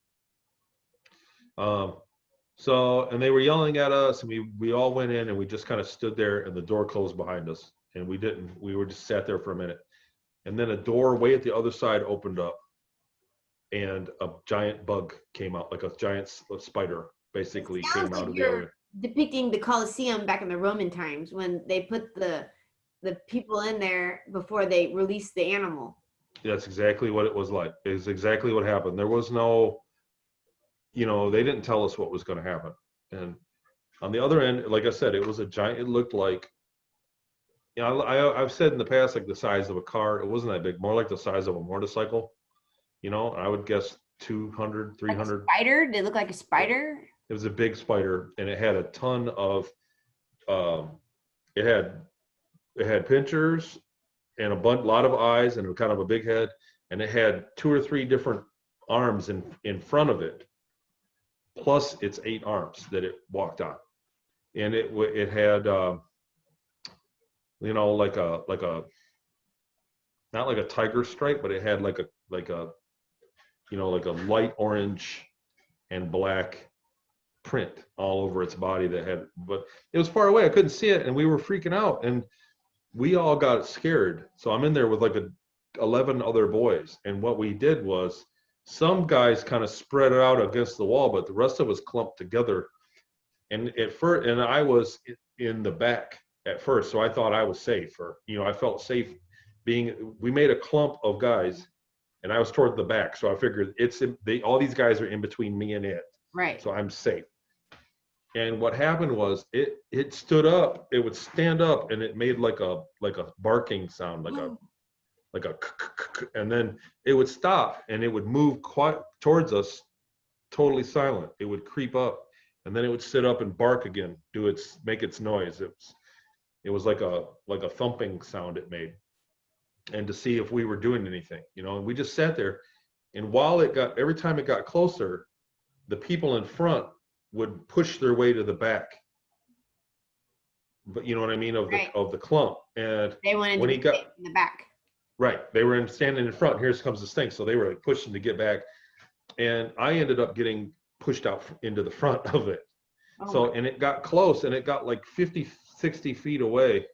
And they were yelling at us, and we all went in, and we just kind of stood there, and the door closed behind us, and we were just sat there for a minute. And then a door way at the other side opened up, and a giant bug came out, like a giant spider, basically came out of the other. Depicting the Colosseum back in the Roman times when they put the people in there before they released the animal. That's exactly what it was like. It's exactly what happened. There was no, they didn't tell us what was going to happen. And on the other end, like I said, it was a giant. It looked like, I've said in the past, like the size of a car. It wasn't that big, more like the size of a motorcycle. I would guess 200, 300. Like a spider? Did it look like a spider? It was a big spider, and it had a ton of, it had pinchers and a lot of eyes and kind of a big head, and it had 2 or 3 different arms in front of it, plus its 8 arms that it walked on, and it had, like a not like a tiger stripe, but it had like a like a light orange and black print all over its body but it was far away. I couldn't see it, and we were freaking out, and we all got scared. So I'm in there with like 11 other boys, and what we did was some guys kind of spread out against the wall, but the rest of us clumped together. And I was in the back at first, so I thought I was safe, or I felt safe we made a clump of guys, and I was toward the back, so I figured all these guys are in between me and it, right? So I'm safe. And what happened was it stood up. It would stand up, and it made like a barking sound, like a, and then it would stop, and it would move quite towards us, totally silent. It would creep up, and then it would sit up and bark again, make its noise. It was like a thumping sound it made, and to see if we were doing anything, and we just sat there. And every time it got closer, the people in front would push their way to the back, but you know what I mean, of the clump. And they wanted to get in the back. Right, they were standing in front. Here comes this thing, so they were like pushing to get back, and I ended up getting pushed out into the front of it. And it got close, and it got like 50, 60 feet away.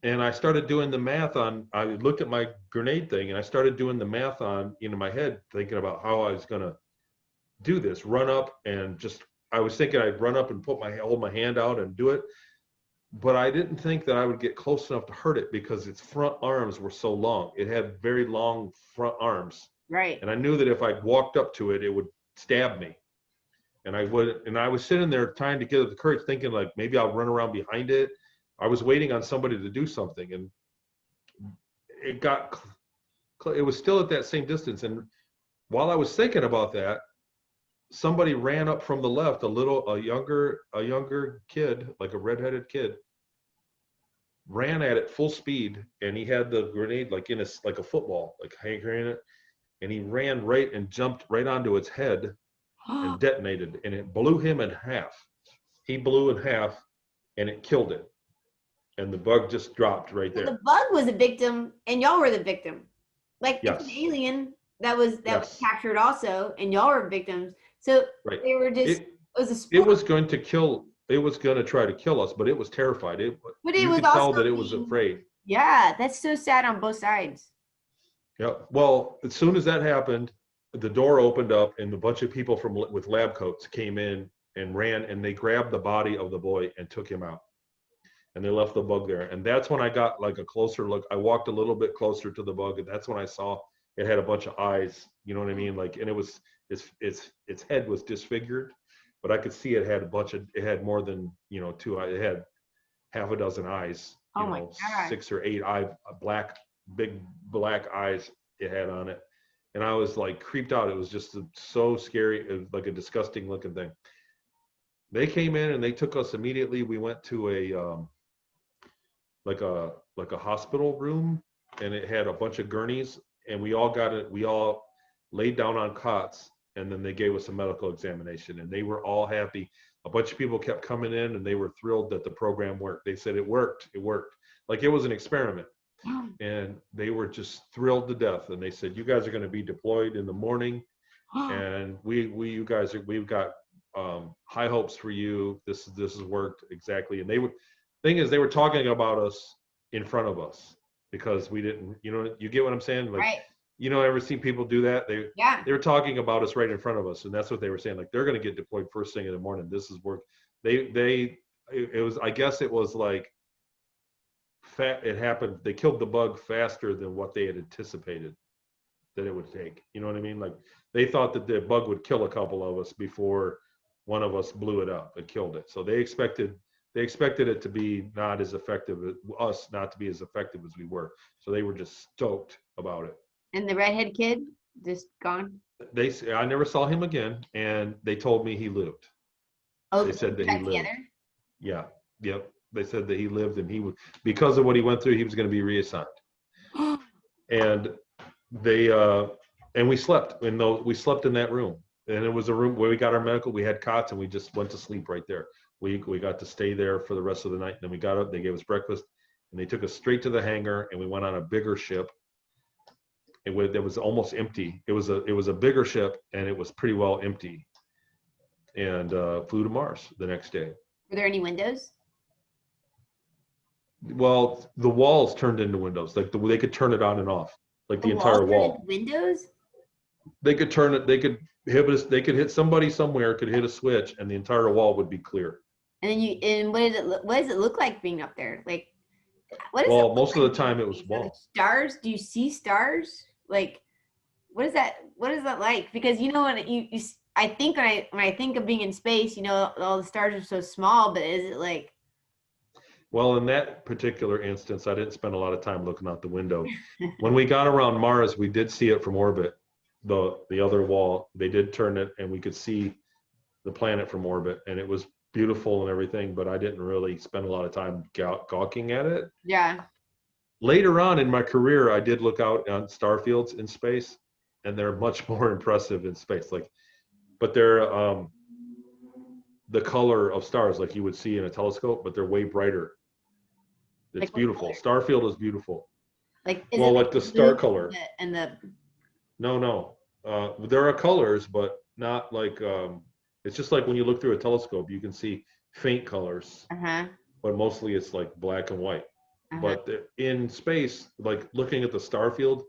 And I started doing the math I looked at my grenade thing, and I started doing the math in my head, thinking about how I was going to do this, run up, and I was thinking I'd run up and hold my hand out and do it. But I didn't think that I would get close enough to hurt it, because its front arms were so long. It had very long front arms. Right. And I knew that if I walked up to it, it would stab me. And I was sitting there trying to get the courage, thinking like maybe I'll run around behind it. I was waiting on somebody to do something, and it was still at that same distance. And while I was thinking about that, somebody ran up from the left, a younger kid, like a redheaded kid, ran at it full speed, and he had the grenade like like a football, like hanging it, and he ran right and jumped right onto its head and detonated, and it blew him in half. He blew in half, and it killed it. and the bug just dropped right So there. the bug was a victim, and y'all were the victim. Like it's an Yes, alien that was yes, captured also, and y'all were victims. So right. they were just It it was a it sport, was going to kill. It was going to try to kill us, but it was terrified. but it You was could also tell that it was being afraid. yeah. That's so sad on both sides. Yeah. Well, as soon as that happened, the door opened up, and a bunch of people from with lab coats came in and ran, and they grabbed the body of the boy and took him out. And they left the bug there. And that's when I got like a closer look. I walked a little bit closer to the bug, and that's when I saw it had a bunch of eyes. You know what I mean? Like, and it was its head was disfigured, but I could see it had a bunch of it had more than two eyes. It had half a dozen eyes. Oh my gosh. 6 or 8 black big black eyes it had on it. And I was like creeped out. It was just so scary. It was like a disgusting looking thing. They came in and they took us immediately. We went to a like a hospital room, and it had a bunch of gurneys, and we all got it. We all laid down on cots, and then they gave us a medical examination, and they were all happy. A bunch of people kept coming in, and they were thrilled that the program worked. They said it worked. It worked. Like it was an experiment, and they were just thrilled to death. And they said, "You guys are going to be deployed in the morning, and you guys we've got high hopes for you. This has worked exactly." And they would thing is they were talking about us in front of us because we didn't, you get what I'm saying? Like, Right. ever seen people do that? Yeah. They were talking about us right in front of us, and that's what they were saying. Like they're going to get deployed first thing in the morning. This is work. It was, I guess it was like it happened. They killed the bug faster than what they had anticipated that it would take. You know what I mean? Like they thought that the bug would kill a couple of us before one of us blew it up and killed it. So they expected it to be not as effective, us not to be as effective as we were. So they were just stoked about it. And the redhead kid just gone. I never saw him again, and they told me he lived. Oh, They they said put that he that lived. together. Yeah, yep. They said that he lived, and he would, because of what he went through, he was going to be reassigned. And they and we slept we slept in that room, and it was a room where we got our medical. We had cots, and we just went to sleep right there. We got to stay there for the rest of the night. And then we got up. They gave us breakfast, and they took us straight to the hangar, and we went on a bigger ship. It was almost empty. It was a bigger ship, and it was pretty well empty. And flew to Mars the next day. Were there any windows? Well, the walls turned into windows. Like they could turn it on and off, like The the walls entire turned into wall. windows? They could turn it. They could hit us. They could hit somebody somewhere. Could hit a switch, and the entire wall would be clear. And then what does it look like being up there? Like what does it Well, look most of like the being time in it was space? Are the wall. stars? Do you see stars? Like what is that like? Because when I think when I think of being in space, all the stars are so small, but is it like Well, in that particular instance, I didn't spend a lot of time looking out the window. When we got around Mars, we did see it from orbit. The other wall, they did turn it, and we could see the planet from orbit, and it was beautiful and everything. But I didn't really spend a lot of time gawking at it. yeah. Later on in my career, I did look out on star fields in space, and they're much more impressive in space. But they're the color of stars like you would see in a telescope, but they're way brighter. It's Like what beautiful. color? Starfield is beautiful. Like is Well, it like like the the blue star color. and the No, no. There are colors, but not like. It's just like when you look through a telescope, you can see faint colors, uh-huh. but mostly it's like black and white. Uh-huh. But in space, like looking at the star field,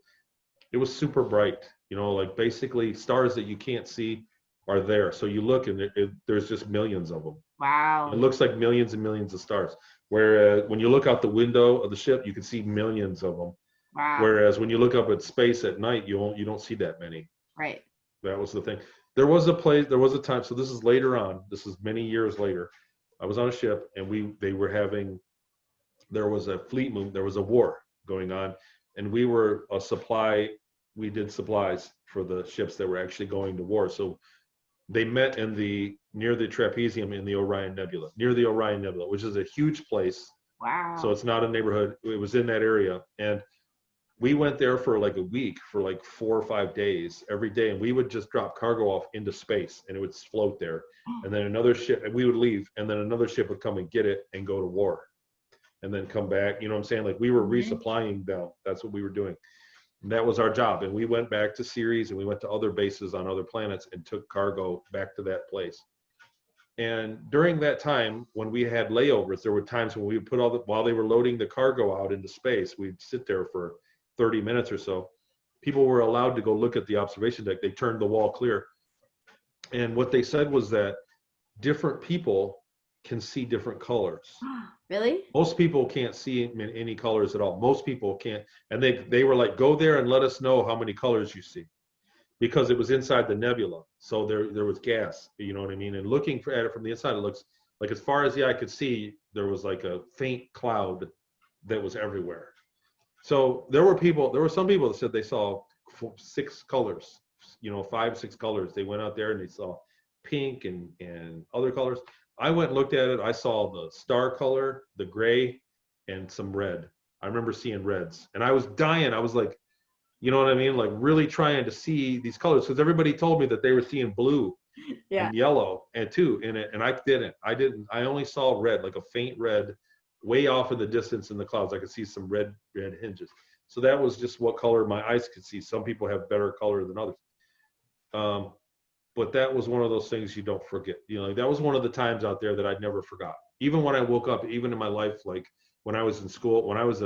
it was super bright. Like basically stars that you can't see are there. So you look, and there's just millions of them. It Wow. looks like millions and millions of stars. Whereas when you look out the window of the ship, you can see millions of them. Wow. Whereas when you look up at space at night, you don't see that many. Right. That was the thing. There was a time. So this is later on. This is many years later. I was on a ship, and there was a fleet move. There was a war going on, and we were a supply. We did supplies for the ships that were actually going to war. So they met near the trapezium in the Orion Nebula, which is a huge place. So Wow. it's not a neighborhood. It was in that area, and we went there for like a week, for like 4 or 5 days every day, and we would just drop cargo off into space, and it would float there, and then another ship, and we would leave, and then another ship would come and get it and go to war. and then come back. You know what I'm saying? Like we were resupplying them. That's what we were doing. And that was our job. And we went back to Ceres and we went to other bases on other planets and took cargo back to that place. And during that time, when we had layovers, there were times when we would put while they were loading the cargo out into space, we'd sit there for 30 minutes or so. People were allowed to go look at the observation deck. They turned the wall clear. And what they said was that different people can see different colors. Really? Most people can't see any colors at all. Most people can't. And they were like, go there and let us know how many colors you see. Because it was inside the nebula. So there was gas, you know what I mean? And looking at it from the inside, it looks like as far as the eye could see, there was like a faint cloud that was everywhere. So there were some people that said they saw 6 colors, you know, 5, 6 colors. They went out there and they saw pink and other colors. I went and looked at it. I saw the star color, the gray, and some red. I remember seeing reds. And I was dying. I was like, you know what I mean? Like really trying to see these colors because everybody told me that they were seeing blue and yellow and too in it. And I didn't. I only saw red, like a faint red way off in the distance in the clouds. I could see some red hinges. So that was just what color my eyes could see. Some people have better color than others. But that was one of those things you don't forget. You know, that was one of the times out there that I'd never forgot. Even when I woke up, even in my life, like when I was in school, when I was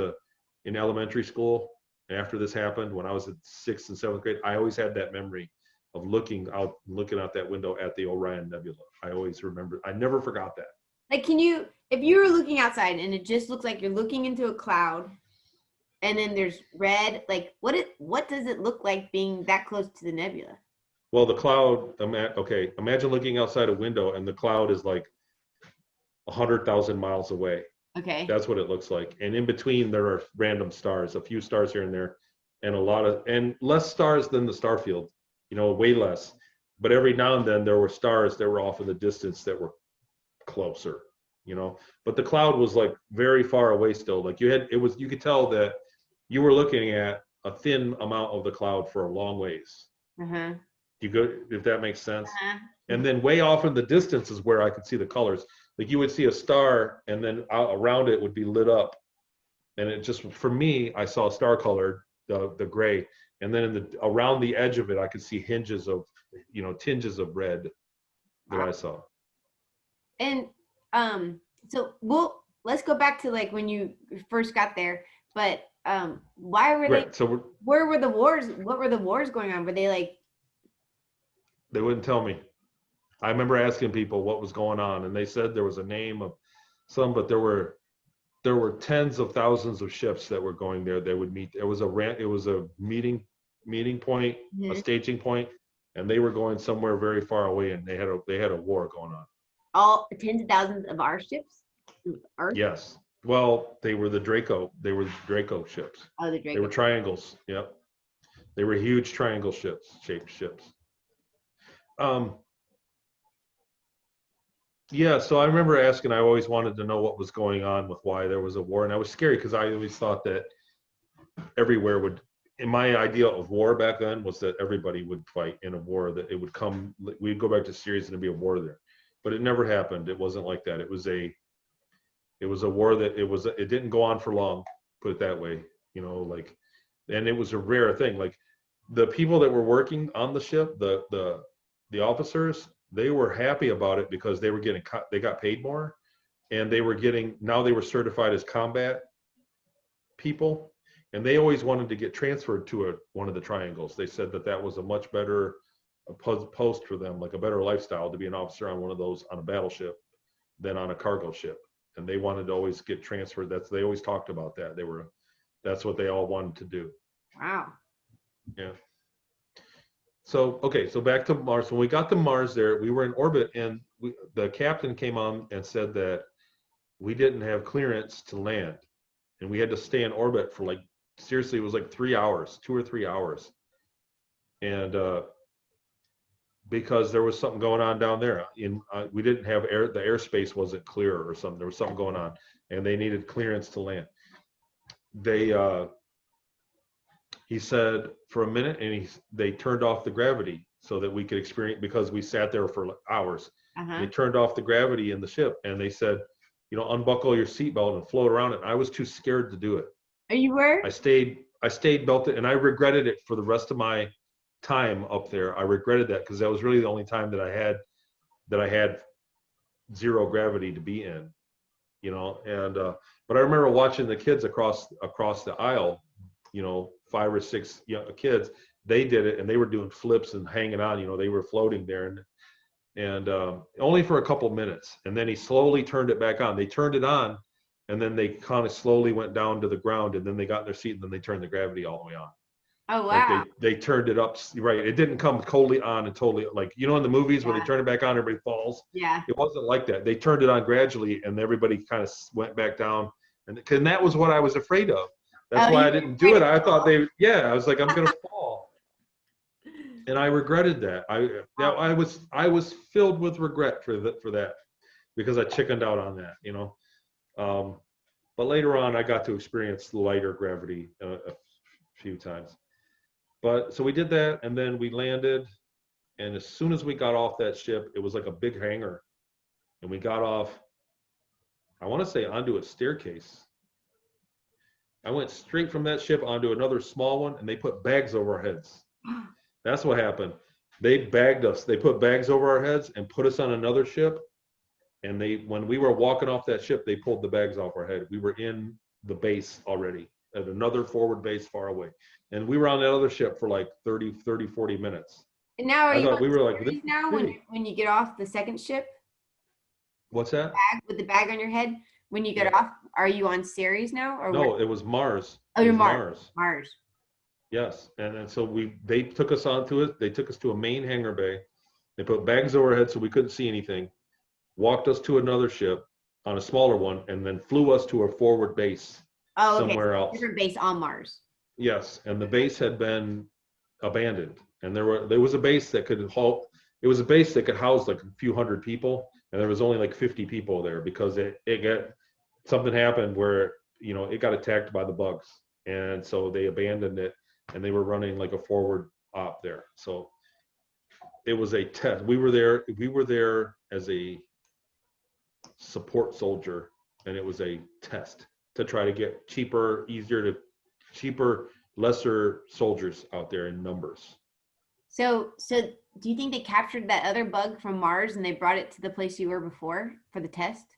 in elementary school, after this happened, when I was in 6th and 7th grade, I always had that memory of looking out that window at the Orion Nebula. I always remember. I never forgot that. Like, if you were looking outside and it just looks like you're looking into a cloud, and then there's red, like what does it look like being that close to the nebula? Well, the cloud. Okay, imagine looking outside a window and the cloud is like 100,000 miles away. Okay. That's what it looks like. And in between there are random stars, a few stars here and there, and less stars than the star field, you know, way less. But every now and then there were stars that were off in the distance that were closer, you know. But the cloud was like very far away still. Like you could tell that you were looking at a thin amount of the cloud for a long ways. Uh-huh. If that makes sense. Uh-huh. And then way off in the distance is where I could see the colors. Like you would see a star and then around it would be lit up. And it just, for me, I saw star colored, the gray. And then around the edge of it, I could see hinges of, you know, tinges of red that I saw. And so let's go back to like when you first got there. But why were they, so where were the wars? What were the wars going on? Were they like? They wouldn't tell me. I remember asking people what was going on, and they said there was a name of some, but there were tens of thousands of ships that were going there. They would meet. It was a meeting point, a staging point, and they were going somewhere very far away, and they had a war going on. All tens of thousands of our ships? Earth? Yes. Well, they were the Draco. They were the Draco ships. Oh, the Draco. They were triangles. Yep. They were huge triangle shaped ships. Yeah, so I remember asking, I always wanted to know what was going on with why there was a war. And I was scared because I always thought that everywhere in my idea of war back then was that everybody would fight in a war, that it would come, we'd go back to Syria and there'd be a war there. But it never happened. It wasn't like that. It was a war that it didn't go on for long, put it that way, you know, like, and it was a rare thing. Like the people that were working on the ship, the officers, they were happy about it because they got paid more, and they were certified as combat people, and they always wanted to get transferred to one of the triangles. They said that was a much better post for them, like a better lifestyle to be an officer on one of those on a battleship than on a cargo ship. And they wanted to always get transferred. They always talked about that. That's what they all wanted to do. Wow. Yeah. So, okay, so back to Mars. When we got to Mars there, we were in orbit, and the captain came on and said that we didn't have clearance to land, and we had to stay in orbit for seriously, it was like 3 hours, 2 or 3 hours. And because there was something going on down there. We didn't have the airspace wasn't clear or something. There was something going on, and they needed clearance to land. He said for a minute, and they turned off the gravity so that we could experience, because we sat there for hours. Uh-huh. They turned off the gravity in the ship, and they said, unbuckle your seatbelt and float around it. I was too scared to do it. Oh, you were? I stayed belted, and I regretted it for the rest of my time up there. I regretted that because that was really the only time that I had zero gravity to be in, and but I remember watching the kids across the aisle, 5 or 6 young kids. They did it, and they were doing flips and hanging on. They were floating there, and only for a couple minutes, and then he slowly turned it back on. They turned it on, and then they kind of slowly went down to the ground, and then they got in their seat, and then they turned the gravity all the way on. Oh, Like wow. they turned it up, right? It didn't come totally on and totally, like, in the movies where they Yeah. turn it back on, everybody falls. Yeah. It wasn't like that. They turned it on gradually, and everybody kind of went back down, and that was what I was afraid of. That's Oh, why you I were didn't do afraid it. of I thought falls? I was like, I'm gonna fall, and I regretted that. I was filled with regret for that because I chickened out on that. But later on, I got to experience lighter gravity a few times. But so we did that, and then we landed, and as soon as we got off that ship, it was like a big hangar, and we got off, I want to say, onto a staircase. I went straight from that ship onto another small one, and they put bags over our heads. That's what happened. They bagged us. They put bags over our heads and put us on another ship. And when we were walking off that ship, they pulled the bags off our head. We were in the base already at another forward base far away. And we were on that other ship for like 30, 40 minutes. And now are I you thought on we were like, this series is now great. when you get off the second ship? What's that? With the bag on your head? When you get Yeah. off, are you on Ceres now? Or No, it was Mars. Oh, It you're was Mars. Mars. Mars. Yes. And so they took us onto it. They took us to a main hangar bay. They put bags over our heads so we couldn't see anything, walked us to another ship on a smaller one, and then flew us to a forward base Oh, okay. somewhere So else. different base on Mars. Yes, and the base had been abandoned, and there was a base that could halt. It was a base that could house like a few hundred people, and there was only like 50 people there because it got something happened where it got attacked by the bugs, and so they abandoned it, and they were running like a forward op there. So it was a test. We were there as a support soldier, and it was a test to try to get cheaper, lesser soldiers out there in numbers. So do you think they captured that other bug from Mars and they brought it to the place you were before for the test?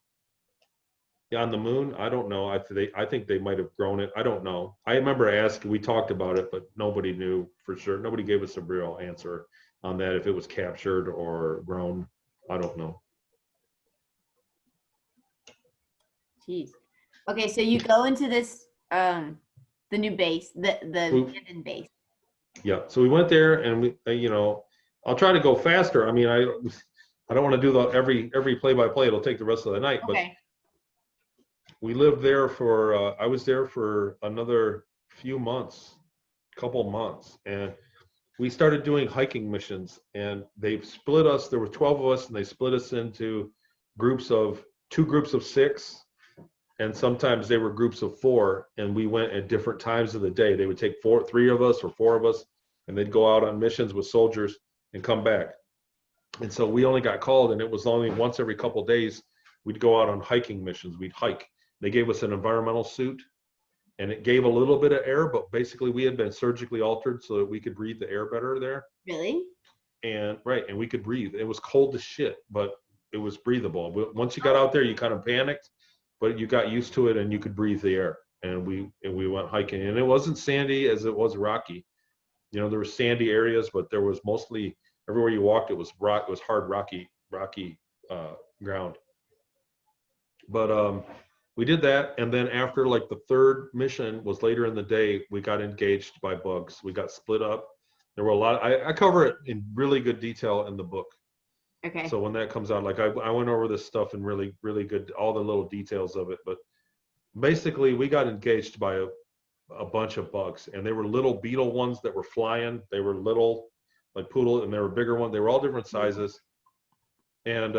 Yeah, on the moon, I don't know. I think they might have grown it. I don't know. I remember asking, we talked about it, but nobody knew for sure. Nobody gave us a real answer on that, if it was captured or grown. I don't know. Jeez. Okay, so you go into this the new base, the abandoned base. Yeah, so we went there, and I'll try to go faster. I mean, I don't want to do every play-by-play. It'll take the rest of the night. Okay. But we lived there for I was there for another couple months, and we started doing hiking missions, and they split us. There were 12 of us, and they split us into two groups of 6. And sometimes they were groups of 4, and we went at different times of the day. They would take 3 of us or 4 of us, and they'd go out on missions with soldiers and come back. And so we only got called, and it was only once every couple of days we'd go out on hiking missions. We'd hike. They gave us an environmental suit, and it gave a little bit of air, but basically we had been surgically altered so that we could breathe the air better there. Really? And we could breathe. It was cold as shit, but it was breathable. Once you got out there, you kind of panicked, but you got used to it, and you could breathe the air. And we went hiking, and it wasn't sandy as it was rocky. There were sandy areas, but there was mostly everywhere you walked, it was rock. It was hard, rocky ground. But we did that, and then after like the 3rd mission was later in the day, we got engaged by bugs. We got split up. There were a lot. I cover it in really good detail in the book. Okay. So when that comes out, like I went over this stuff in really, really good, all the little details of it. But basically, we got engaged by a bunch of bugs, and they were little beetle ones that were flying. They were little, like poodle, and they were bigger ones. They were all different sizes, and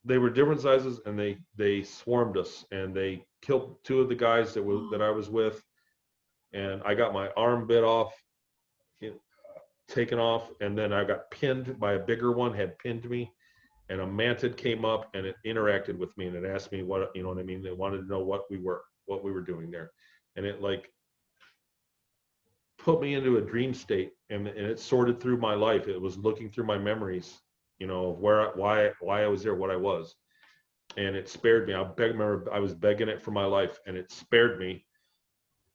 they were different sizes, and they swarmed us, and they killed 2 of the guys that I was with, and I got my arm bit off, taken off, and then I got pinned by a bigger one, had pinned me, and a mantid came up and it interacted with me and it asked me what, you know what I mean? They wanted to know what we were doing there. And it like put me into a dream state, and it sorted through my life. It was looking through my memories, you know, of why I was there, what I was. And it spared me. Remember I was begging it for my life, and it spared me,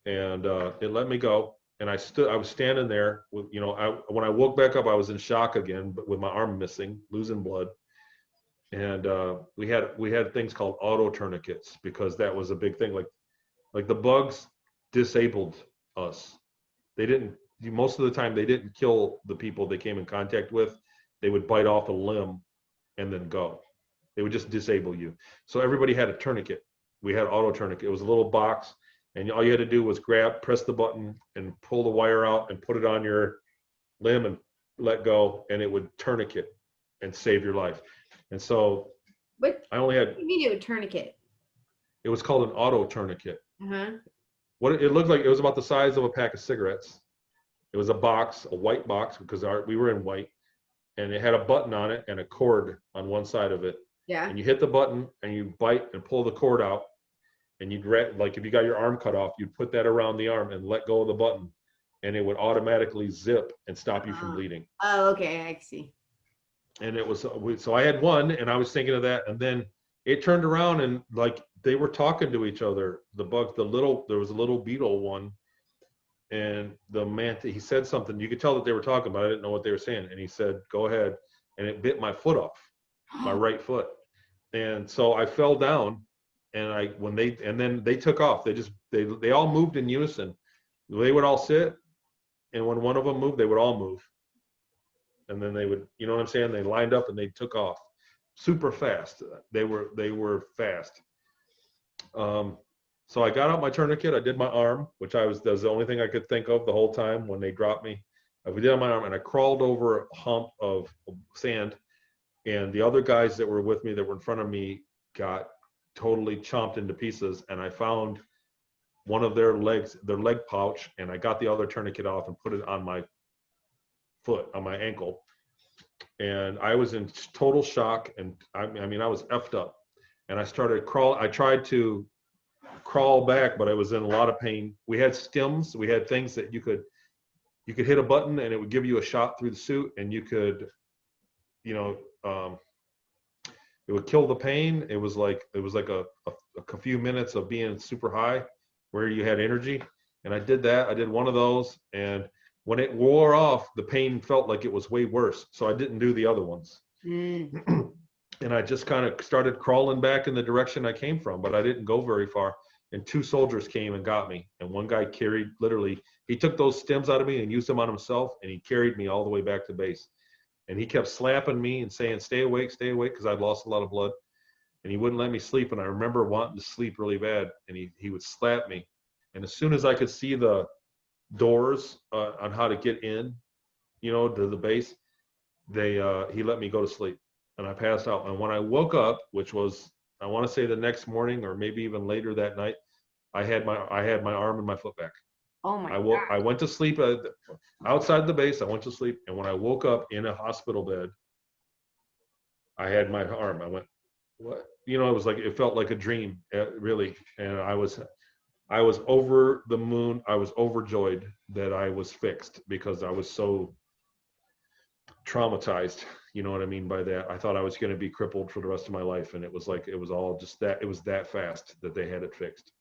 and it let me go. And I was standing there with, you know, when I woke back up, I was in shock again, but with my arm missing, losing blood. And we had things called auto tourniquets, because that was a big thing. Like the bugs disabled us. They didn't, most of the time they didn't kill the people they came in contact with. They would bite off a limb and then go. They would just disable you. So everybody had a tourniquet. We had auto tourniquet. It was a little box, and all you had to do was press the button and pull the wire out and put it on your limb and let go, and it would tourniquet and save your life. And so What I only had, do you mean a tourniquet? it was called an auto tourniquet. Uh-huh. What it looked like, it was about the size of a pack of cigarettes. It was a box, a white box, because we were in white, and it had a button on it and a cord on one side of it. Yeah. And you hit the button and you bite and pull the cord out, and you'd like if you got your arm cut off, you'd put that around the arm and let go of the button, and it would automatically zip and stop you from bleeding. Oh, okay, I see. And it was, so I had one, and I was thinking of that, and then it turned around and like they were talking to each other. The bugs, there was a little beetle one, and the mantid, he said something. You could tell that they were talking, but I didn't know what they were saying. And he said, "Go ahead," and it bit my foot off, my right foot. And so I fell down, and then they took off. They all moved in unison. They would all sit, and when one of them moved, they would all move. And then they would, you know what I'm saying? They lined up and they took off super fast. They were fast. So I got out my tourniquet. I did my arm, which that was the only thing I could think of the whole time when they dropped me. I did on my arm, and I crawled over a hump of sand, and the other guys that were with me that were in front of me got totally chomped into pieces. And I found one of their leg pouch, and I got the other tourniquet off and put it on my foot, on my ankle. And I was in total shock, and I mean I was effed up, and I tried to crawl back, but I was in a lot of pain. We had stims, we had things that you could hit a button and it would give you a shot through the suit, and you could, you know, it would kill the pain. It was like a few minutes of being super high where you had energy. And I did that. I did one of those, and when it wore off, the pain felt like it was way worse. So I didn't do the other ones. And I just kind of started crawling back in the direction I came from, but I didn't go very far. And two soldiers came and got me. And one guy he took those stems out of me and used them on himself, and he carried me all the way back to base. And he kept slapping me and saying, stay awake, because I'd lost a lot of blood. And he wouldn't let me sleep. And I remember wanting to sleep really bad. And he would slap me. And as soon as I could see the doors on how to get in, you know, to the base, he let me go to sleep. And I passed out. And when I woke up, which was, I want to say the next morning or maybe even later that night, I had my arm and my foot back. Oh my God. I went to sleep outside the base. I went to sleep, and when I woke up in a hospital bed, I had my arm. I went, what? You know, it felt like a dream, really. And I was over the moon. I was overjoyed that I was fixed, because I was so traumatized. You know what I mean by that? I thought I was going to be crippled for the rest of my life, and it was all just that. It was that fast that they had it fixed.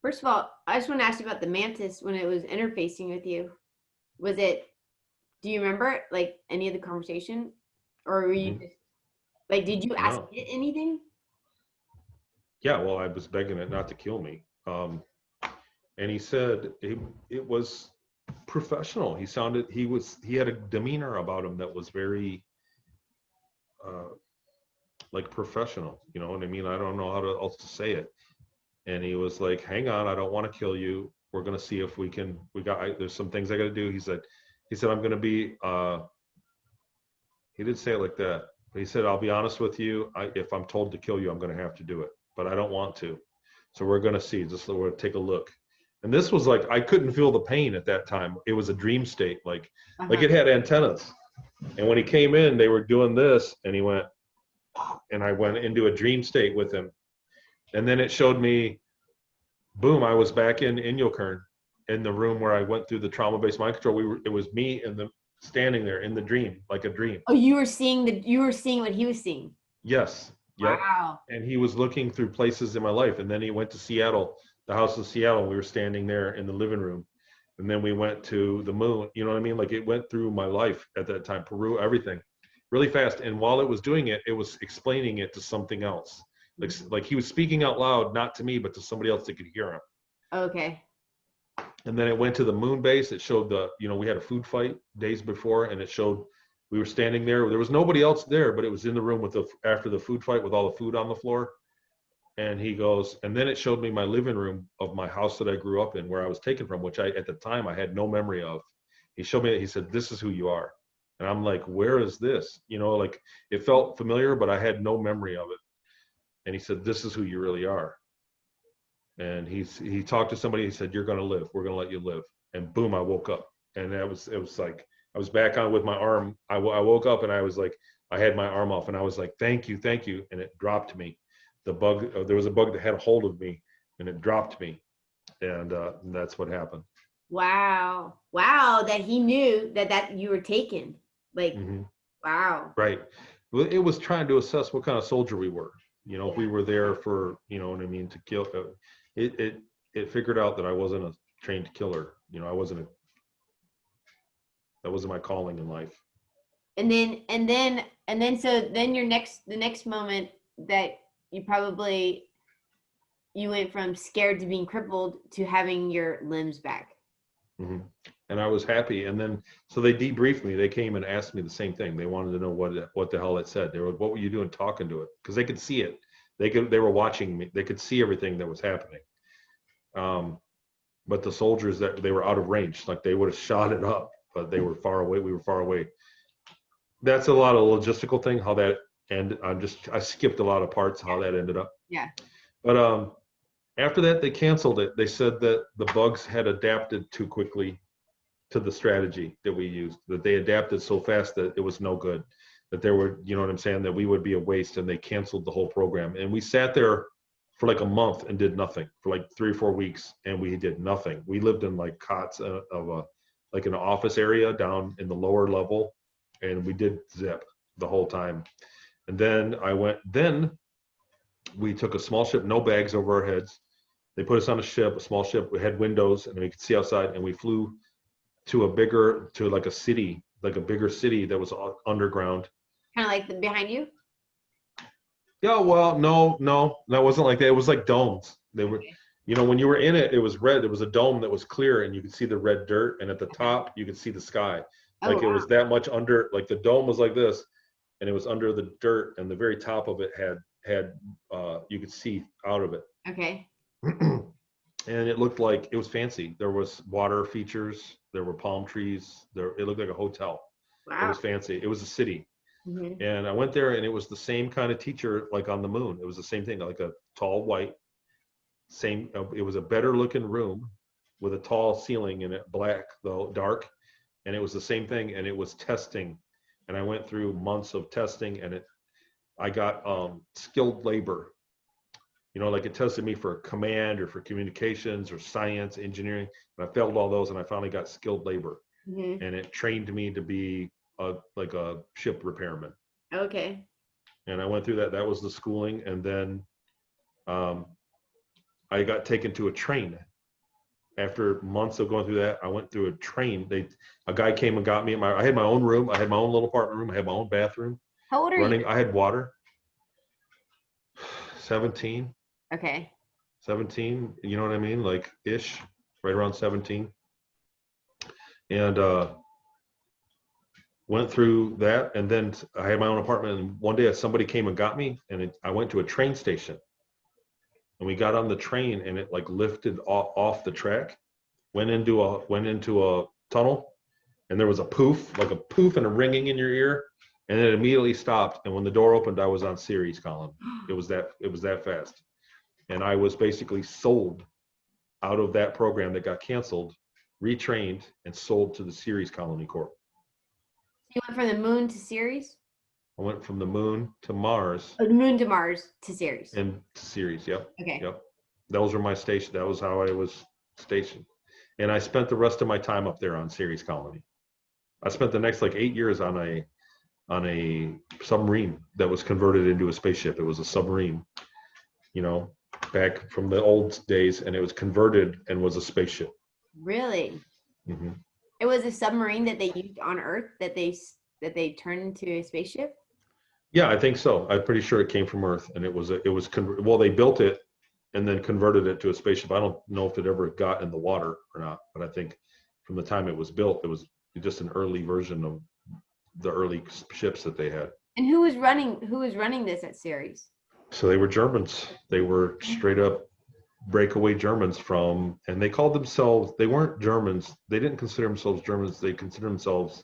First of all, I just want to ask you about the mantis when it was interfacing with you. Do you remember like any of the conversation, or were you just like, did you ask it anything? Yeah, well, I was begging it not to kill me. And he said it was professional. He had a demeanor about him that was very like professional, you know what I mean? I don't know how else to say it. And he was like, hang on, I don't want to kill you. We're going to see if there's some things I got to do. He said, I'm going to be, he didn't say it like that, but he said, I'll be honest with you. If I'm told to kill you, I'm going to have to do it, but I don't want to. So we're going to see, we're going to take a look. And this was like, I couldn't feel the pain at that time. It was a dream state. Like it had antennas. And when he came in, they were doing this, and he went, and I went into a dream state with him. And then it showed me, boom, I was back in Inyokern, in the room where I went through the trauma-based mind control. It was me and the standing there in the dream, like a dream. Oh, you were seeing what he was seeing. Yes. Yep. Wow. And he was looking through places in my life. And then he went to Seattle, the house in Seattle. We were standing there in the living room. And then we went to the moon. You know what I mean? Like, it went through my life at that time, Peru, everything, really fast. And while it was doing it, it was explaining it to something else. Like he was speaking out loud, not to me, but to somebody else that could hear him. Okay. And then it went to the moon base. It showed we had a food fight days before, and it showed we were standing there. There was nobody else there, but it was in the room after the food fight with all the food on the floor. And he goes, and then it showed me my living room of my house that I grew up in, where I was taken from, which at the time I had no memory of. He showed me, he said, "This is who you are." And I'm like, "Where is this?" Like, it felt familiar, but I had no memory of it. And he said, "This is who you really are." And he talked to somebody. He said, "You're going to live. We're going to let you live." And boom, I woke up. And it was like, I was back on with my arm. I woke up and I was like, I had my arm off, and I was like, "Thank you, thank you." And it dropped me. There was a bug that had a hold of me, and it dropped me. And that's what happened. Wow. Wow. That he knew that you were taken. Like, wow. Right. Well, it was trying to assess what kind of soldier we were. If we were there for, what I mean, to kill. It figured out that I wasn't a trained killer. That wasn't my calling in life. And then the next moment that you went from scared to being crippled to having your limbs back. Mm-hmm. And I was happy. And then, so they debriefed me. They came and asked me the same thing. They wanted to know what the hell it said. They were, "What were you doing talking to it?" Because they could see it. They were watching me. They could see everything that was happening. But the soldiers, that they were out of range, like they would have shot it up, but they were far away. We were far away. That's a lot of logistical thing, how that, and I skipped a lot of parts, how that ended up. Yeah. But after that, they canceled it. They said that the bugs had adapted too quickly to the strategy that we used, that they adapted so fast that it was no good, that there were, you know what I'm saying, that we would be a waste, and they canceled the whole program. And we sat there for like a month and did nothing for like 3 or 4 weeks, and we did nothing. We lived in like cots of like an office area down in the lower level, and we did zip the whole time. And then we took a small ship, no bags over our heads. They put us on a small ship. We had windows, and we could see outside, and we flew to a bigger city that was underground. Kind of like behind you? Yeah, well, no, that wasn't like that. It was like domes. They were, when you were in it, it was red. There was a dome that was clear, and you could see the red dirt, and at the top you could see the sky. Like, it was that much under, like the dome was like this, and it was under the dirt, and the very top of it had you could see out of it. Okay. And it looked like it was fancy. There was water features. There were palm trees. It looked like a hotel. Wow. It was fancy. It was a city. Mm-hmm. And I went there, and it was the same kind of teacher like on the moon. It was the same thing, like a tall white, it was a better looking room with a tall ceiling and it black, though dark. And it was the same thing, and it was testing. And I went through months of testing, and I got skilled labor. Like it tested me for command or for communications or science, engineering. And I failed all those, and I finally got skilled labor. Mm-hmm. And it trained me to be like a ship repairman. Okay. And I went through that. That was the schooling. And then I got taken to a train. After months of going through that, I went through a train. A guy came and got me. I had my own room. I had my own little apartment room. I had my own bathroom. How old are you? I had water. 17. Okay. 17, you know what I mean? Like ish, right around 17. And went through that, and then I had my own apartment, and one day somebody came and got me, and I went to a train station, and we got on the train, and it like lifted off the track, went into a tunnel, and there was a poof and a ringing in your ear, and it immediately stopped. And when the door opened, I was on Ceres column. It was that fast. And I was basically sold out of that program that got canceled, retrained, and sold to the Ceres Colony Corps. You went from the moon to Ceres? I went from the moon to Mars Oh, the moon to Mars to Ceres. and to Ceres. Yep. Okay. Yep. Those were my station. That was how I was stationed. And I spent the rest of my time up there on Ceres Colony. I spent the next like 8 years on a submarine that was converted into a spaceship. It was a submarine, you know, back from the old days, and it was converted and was a spaceship. Really? Hmm. It was a submarine that they used on Earth that they turned into a spaceship? Yeah, I think so. I'm pretty sure it came from Earth, and well, they built it and then converted it to a spaceship. I don't know if it ever got in the water or not, but I think from the time it was built, it was just an early version of the early ships that they had. And who was running this at Ceres? So they were Germans. They were straight up breakaway Germans and they called themselves, they weren't Germans. They didn't consider themselves Germans. They considered themselves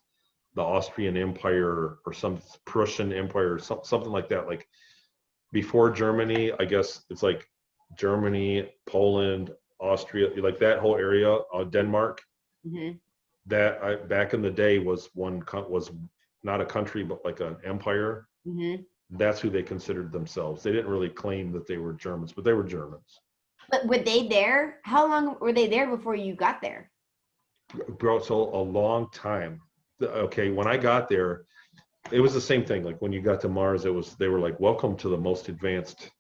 the Austrian Empire or some Prussian Empire or something like that. Like before Germany, I guess it's like Germany, Poland, Austria, like that whole area, Denmark. Mm-hmm. Back in the day was not a country, but like an empire. Mm-hmm. That's who they considered themselves. They didn't really claim that they were Germans, but they were Germans. But were they there? How long were they there before you got there? Bro, so a long time. Okay, when I got there, it was the same thing. Like when you got to Mars, they were like, welcome to the most advanced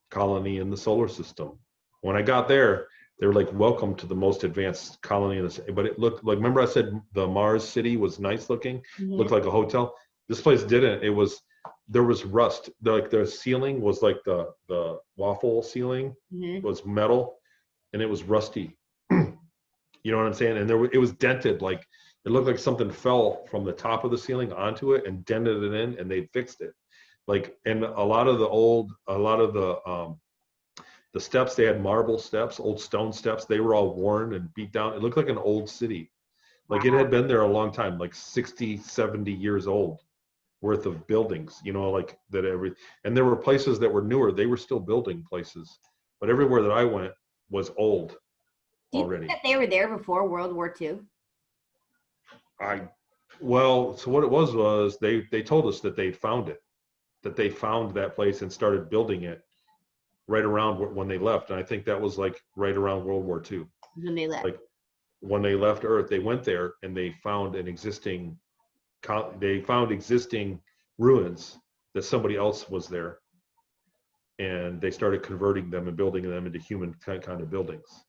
colony in the solar system. When I got there, they were like, welcome to the most advanced colony in this. But it looked like, remember I said the Mars city was nice looking, looked like a hotel. This place didn't. There was rust. Like the ceiling was like the waffle ceiling was metal, and it was rusty. You know what I'm saying? And it was dented. Like it looked like something fell from the top of the ceiling onto it and dented it in, and they fixed it. Like, and a lot of the steps, they had marble steps, old stone steps. They were all worn and beat down. It looked like an old city. Like it had been there a long time, like 60, 70 years old worth of buildings, you know, like that and there were places that were newer. They were still building places, but everywhere that I went was old already. Do you think that they were there before World War II? So what it was they told us that they found it, that they found that place and started building it right around when they left. And I think that was like right around World War II. When they left. Like when they left Earth, they went there and they found existing ruins that somebody else was there. And they started converting them and building them into human kind of buildings.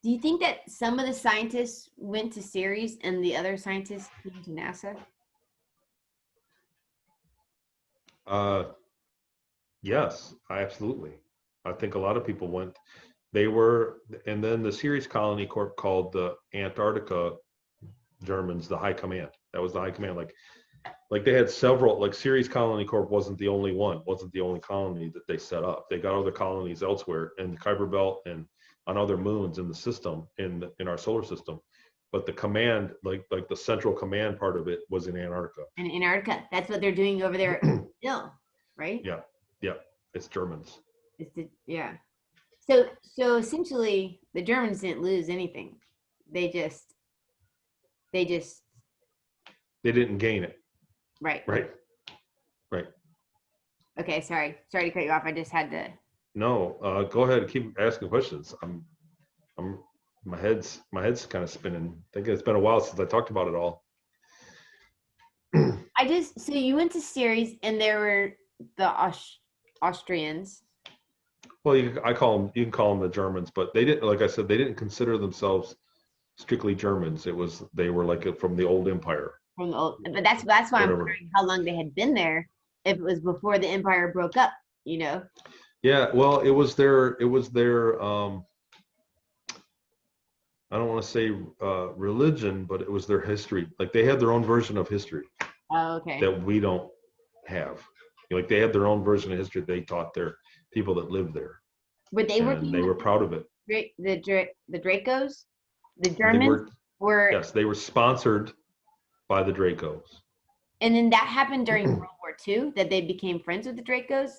Do you think that some of the scientists went to Ceres and the other scientists came to NASA? Yes, absolutely. I think a lot of people went. And then the Ceres Colony Corp called the Antarctica Germans the High Command. That was the High Command. Like they had several. Like Ceres Colony Corp wasn't the only colony that they set up. They got other colonies elsewhere in the Kuiper Belt and on other moons in the system in our solar system. But the command, like the central command part of it, was in Antarctica. In Antarctica, that's what they're doing over there still, right? Yeah, it's Germans. Yeah. So essentially, the Germans didn't lose anything. They didn't gain it. Right. Okay, sorry to cut you off. I just had to. No, go ahead. Keep asking questions. My head's kind of spinning. I think it's been a while since I talked about it all. So you went to Ceres and there were the Austrians. Well, you can call them the Germans, but they didn't, like I said, they didn't consider themselves strictly Germans. They were like from the old empire. But that's why I'm wondering how long they had been there. If it was before the empire broke up, you know. Yeah, well, it was their I don't want to say religion, but it was their history. Like they had their own version of history. Oh, okay. That we don't have. Like they had their own version of history they taught their people that lived there. Were they working? They were proud of it. The Dracos, the Germans were. Yes, they were sponsored by the Dracos. And then that happened during World War II, that they became friends with the Dracos?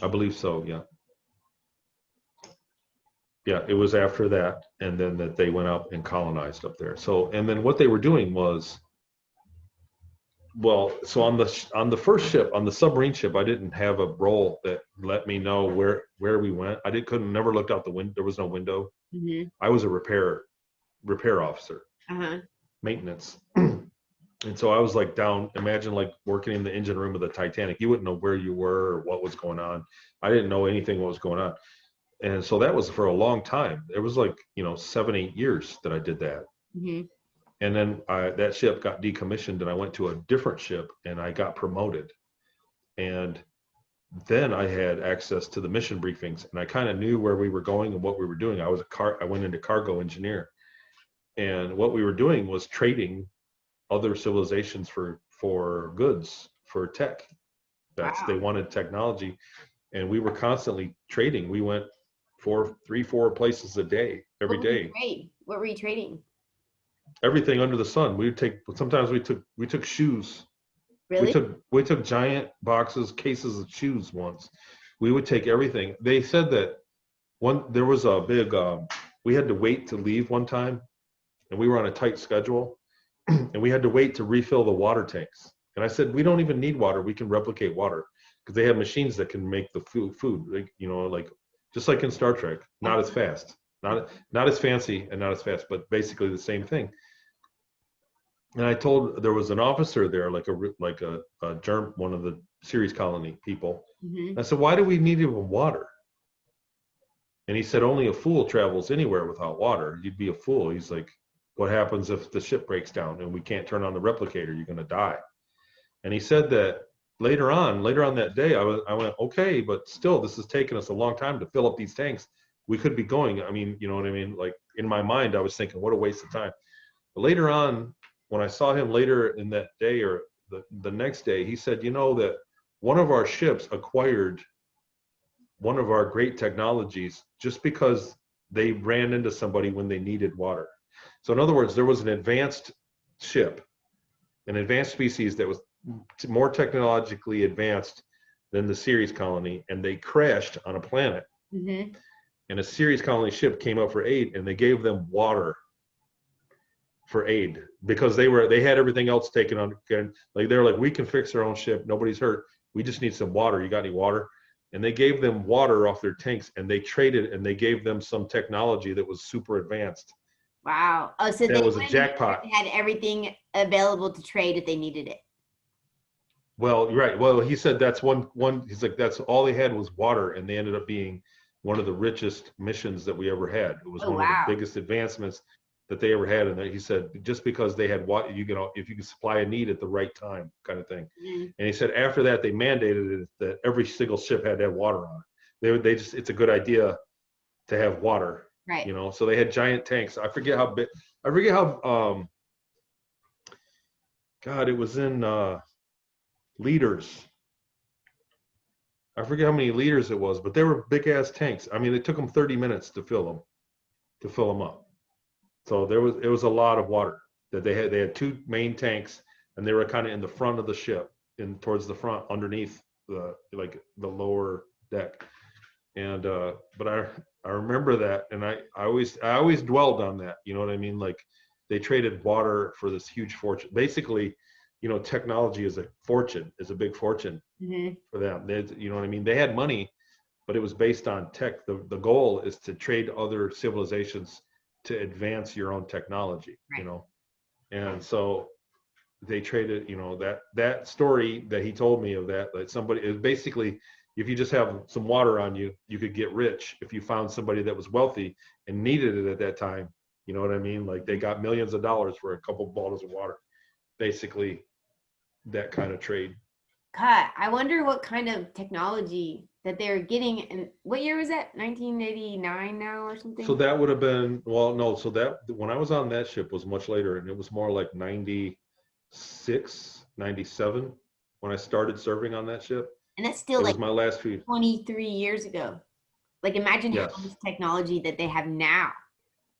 I believe so, yeah. Yeah, it was after that, and then that they went up and colonized up there. So, and then what they were doing was Well, so on the first ship, on the submarine ship, I didn't have a role that let me know where we went. I couldn't never looked out the window. There was no window. Mm-hmm. I was a repair officer, Uh-huh. maintenance. And so I was like down, imagine like working in the engine room of the Titanic. You wouldn't know where you were or what was going on. I didn't know anything what was going on. And so that was for a long time. It was like, 7, 8 years that I did that. Mm-hmm. And then that ship got decommissioned and I went to a different ship and I got promoted. And then I had access to the mission briefings and I kind of knew where we were going and what we were doing. I went into cargo engineer, and what we were doing was trading other civilizations for goods, for tech. They Wow. wanted technology, and we were constantly trading. We went 4 places a day, every What would you day. trade? What were you trading? Everything under the sun. Sometimes we took shoes. Really? We took giant cases of shoes once. We would take everything. They said that there was a big we had to wait to leave one time, and we were on a tight schedule, and we had to wait to refill the water tanks. And I said, we don't even need water. We can replicate water, because they have machines that can make the food, like, like just like in Star Trek, not as fast, not as fancy and not as fast, but basically the same thing. And there was an officer there, like a germ, one of the Ceres colony people. Mm-hmm. I said, why do we need even water? And he said, only a fool travels anywhere without water. You'd be a fool. He's like, what happens if the ship breaks down and we can't turn on the replicator? You're going to die. And he said that later on that day, I went, okay, but still, this has taken us a long time to fill up these tanks. We could be going. I mean, you know what I mean? Like in my mind, I was thinking, what a waste of time. But later on, when I saw him later in that day or the next day, he said, that one of our ships acquired one of our great technologies just because they ran into somebody when they needed water. So in other words, there was an advanced ship, an advanced species that was more technologically advanced than the Ceres colony, and they crashed on a planet. Mm-hmm. And a Ceres colony ship came up for aid, and they gave them water for aid because they had everything else taken on. Like they're like, we can fix our own ship. Nobody's hurt. We just need some water. You got any water? And they gave them water off their tanks, and they traded, and they gave them some technology that was super advanced. Wow. Oh, so That they was a went in there jackpot. and had everything available to trade if they needed it. Well, right. Well, he said that's one. He's like, that's all they had was water, and they ended up being one of the richest missions that we ever had. It was Oh, one of the wow. biggest advancements that they ever had. And he said, just because they had water, if you can supply a need at the right time, kind of thing. Mm-hmm. And he said after that, they mandated it that every single ship had to have water on it. They just, it's a good idea to have water, Right. So they had giant tanks. I forget how big. I forget how. God, it was in liters. I forget how many liters it was, but they were big ass tanks. I mean, it took them 30 minutes to fill them up. So it was a lot of water that they had. They had two main tanks, and they were kind of in the front of the ship, towards the front, underneath the lower deck. And but I remember that, and I always dwelled on that. You know what I mean? Like they traded water for this huge fortune. Basically, technology is a big fortune Mm-hmm. for them. You know what I mean? They had money, but it was based on tech. The goal is to trade other civilizations to advance your own technology, Right. And so they traded, that story that he told me of that somebody is basically, if you just have some water on you, you could get rich if you found somebody that was wealthy and needed it at that time. You know what I mean? Like they got millions of dollars for a couple of bottles of water, basically that kind of trade. God, I wonder what kind of technology that they're getting. And what year was that? 1989 now or So something? that would have been, well, no, so that when I was on that ship was much later, and it was more like 96, 97 when I started serving on that ship. And that's still It like was my last few. 23 years ago. Like imagine how Yes. much technology that they have now.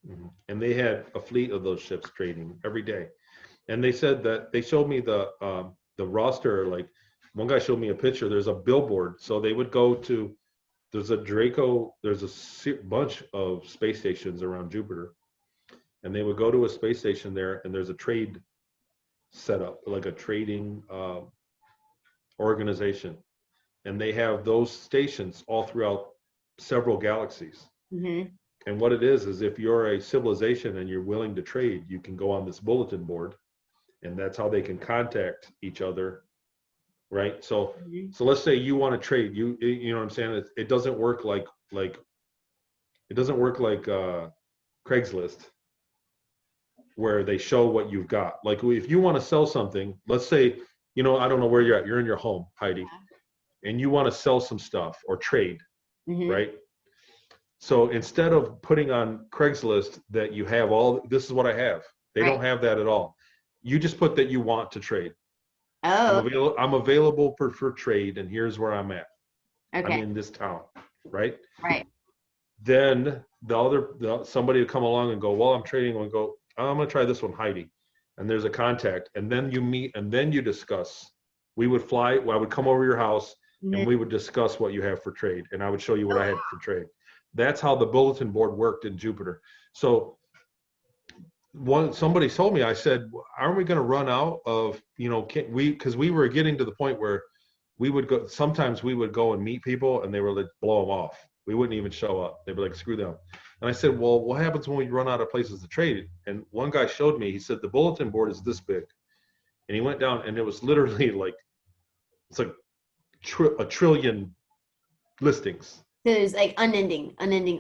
Mhm. And they had a fleet of those ships trading every day. And they said that they showed me the roster. Like one guy showed me a picture. There's a billboard. So they would go to, there's a bunch of space stations around Jupiter. And they would go to a space station there, and there's a trade set up, like a trading organization, and they have those stations all throughout several galaxies. Mm-hmm. And what it is if you're a civilization and you're willing to trade, you can go on this bulletin board, and that's how they can contact each other, right? So Mm-hmm. so let's say you want to trade, you know what I'm saying? It doesn't work like it doesn't work like Craigslist, where they show what you've got. Like if you want to sell something, let's say, I don't know where you're at. You're in your home, Heidi, and you want to sell some stuff or trade, Mm-hmm. right? So instead of putting on Craigslist that you have this is what I have. They Right. don't have that at all. You just put that you want to trade. Oh, I'm available for trade, and here's where I'm at. I'm okay. in this town, right? Right. Then somebody would come along and go, well, I'm trading, and go, oh, I'm gonna try this one, Heidi. And there's a contact, and then you meet, and then you discuss. I would come over your house, and Mm-hmm. we would discuss what you have for trade, and I would show you what Oh, I had for trade. That's how the bulletin board worked in Jupiter. So somebody told me, I said, aren't we going to run out of, because we were getting to the point where sometimes we would go and meet people and they were like, blow them off. We wouldn't even show up. They'd be like, screw them. And I said, well, what happens when we run out of places to trade? And one guy showed me, he said, the bulletin board is this big. And he went down, and it was literally it's like a trillion listings. so there's like unending.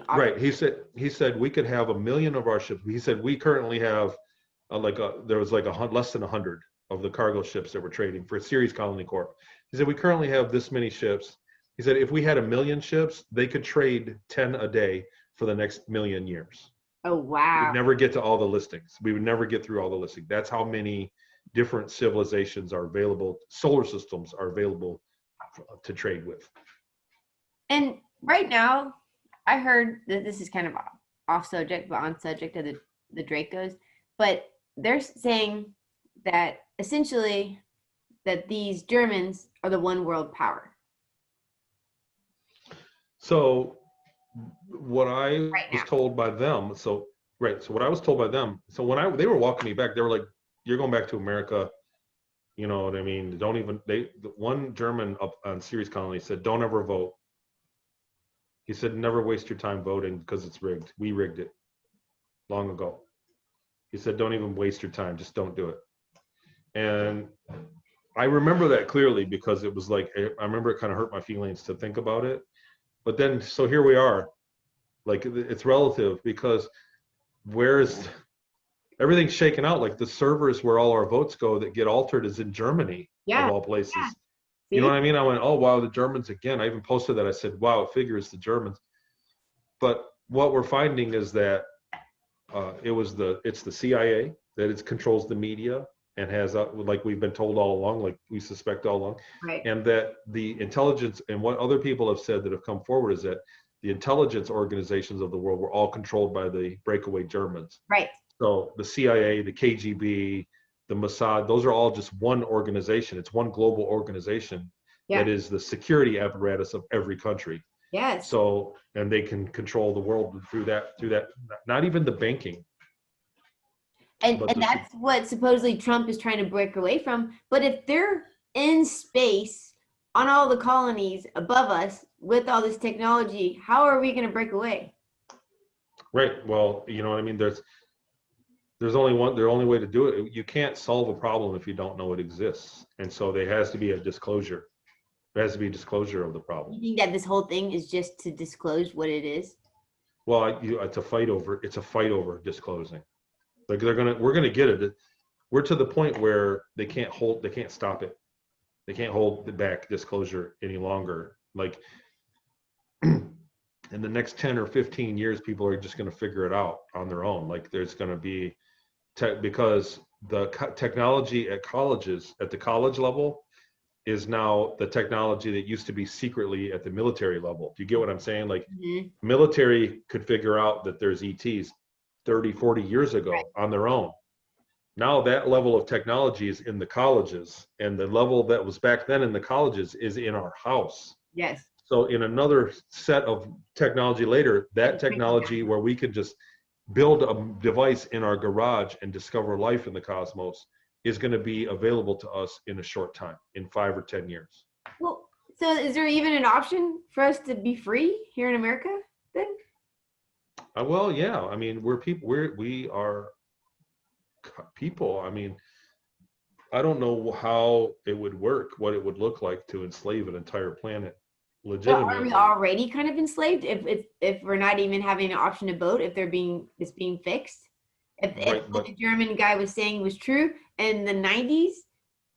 Right. He said we could have 1 million of our ships. He said we currently have there was less than 100 of the cargo ships that we're trading for Ceres Colony Corp. He said we currently have this many ships. He said if we had 1 million ships, they could trade 10 a day for the next 1,000,000 years. Oh, wow. We'd never get to all the listings. We would never get through all the listings. That's how many different civilizations are available. Solar systems are available to trade with. And right now, I heard that this is kind of off subject, but on subject of the Dracos. But they're saying that essentially that these Germans are the one world power. So what I Right was now. told by them, so what I was told by them, so when they were walking me back, they were like, you're going back to America, you know what I mean? One German up on Ceres Colony said, don't ever vote. He said, never waste your time voting because it's rigged. We rigged it long ago. He said, don't even waste your time. Just don't do it. And I remember that clearly because it was like, I remember it kind of hurt my feelings to think about it. But then, so here we are. Like, it's relative because everything's shaken out. Like the servers where all our votes go that get altered is in Germany, Yeah. of all places. Yeah. You know what I mean? I went, oh, wow, the Germans again. I even posted that. I said, wow, it figures the Germans. But what we're finding is that it's the CIA that controls the media and has, like we've been told all along, like we suspect all along, Right. and that the intelligence and what other people have said that have come forward is that the intelligence organizations of the world were all controlled by the breakaway Germans. Right. So the CIA, the KGB, the Mossad, those are all just one organization. It's one global organization that is the security apparatus of every country. Yes. So, and they can control the world through that, not even the banking. And that's what supposedly Trump is trying to break away from. But if they're in space on all the colonies above us with all this technology, how are we going to break away? Right. Well, you know what I mean? There's only way to do it. You can't solve a problem if you don't know it exists. And so there has to be a disclosure. There has to be a disclosure of the problem. You think that this whole thing is just to disclose what it is? Well, it's a fight over disclosing. Like we're gonna get it. We're to the point where they can't stop it. They can't hold back disclosure any longer. Like in the next 10 or 15 years, people are just going to figure it out on their own. Like there's going to be because the technology at colleges, at the college level, is now the technology that used to be secretly at the military level. Do you get what I'm saying? Like military could figure out that there's ETs 30, 40 years ago on their own. Now that level of technology is in the colleges, and the level that was back then in the colleges is in our house. Yes. So in another set of technology later, that technology where we could just build a device in our garage and discover life in the cosmos is going to be available to us in a short time, in 5 or 10 years. Well, so is there even an option for us to be free here in America then? Well, yeah. I mean, we're people. We are people. I mean, I don't know how it would work, what it would look like to enslave an entire planet So are we legitimately. already kind of enslaved if we're not even having an option to vote, if it's being fixed? If Right, what but the German guy was saying was true in the 90s?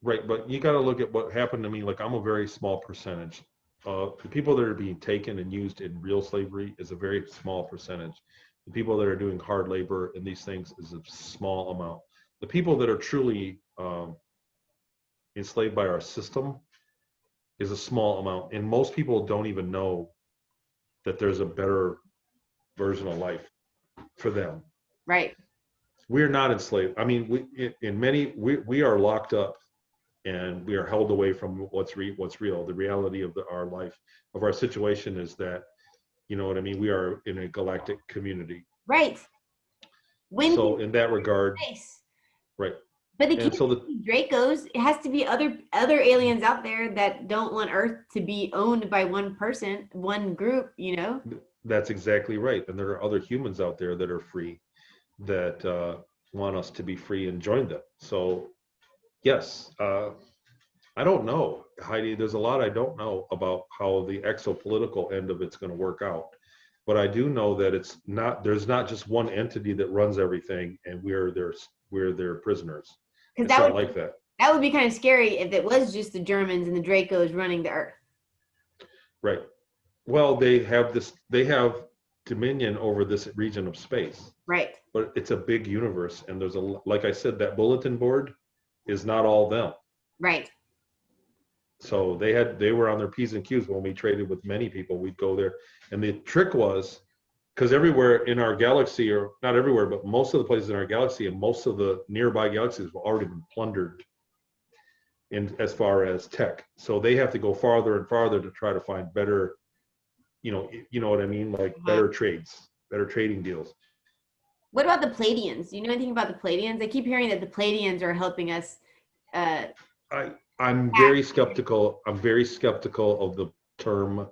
right, but you got to look at what happened to me. Like, I'm a very small percentage. The people that are being taken and used in real slavery is a very small percentage. The people that are doing hard labor and these things is a small amount. The people that are truly enslaved by our system is a small amount, and most people don't even know that there's a better version of life for them. Right. We're not enslaved. I mean, we are locked up and we are held away from what's real. The reality of our life, of our situation is that, you know what I mean? We are in a galactic community. Right. When So in that regard, space. right. But it And can't so be Dracos. It has to be other aliens out there that don't want Earth to be owned by one person, one group, you know? that's exactly right. And there are other humans out there that are free, that want us to be free and join them. So yes, I don't know, Heidi. There's a lot I don't know about how the exopolitical end of it's going to work out. But I do know that there's not just one entity that runs everything and we're their prisoners. Because It's not like that. that would be kind of scary if it was just the Germans and the Dracos running the Earth. Right. Well, they have dominion over this region of space, Right. but it's a big universe. And like I said, that bulletin board is not all them. Right. So they were on their P's and Q's when we traded with many people. We'd go there. And the trick was, because everywhere in our galaxy, or not everywhere, but most of the places in our galaxy and most of the nearby galaxies have already been plundered in as far as tech. So they have to go farther and farther to try to find better, you know what I mean? Like better trades, better trading deals. What about the Pleiadians? Do you know anything about the Pleiadians? I keep hearing that the Pleiadians are helping us. Uh, I'm very skeptical. I'm very skeptical of the term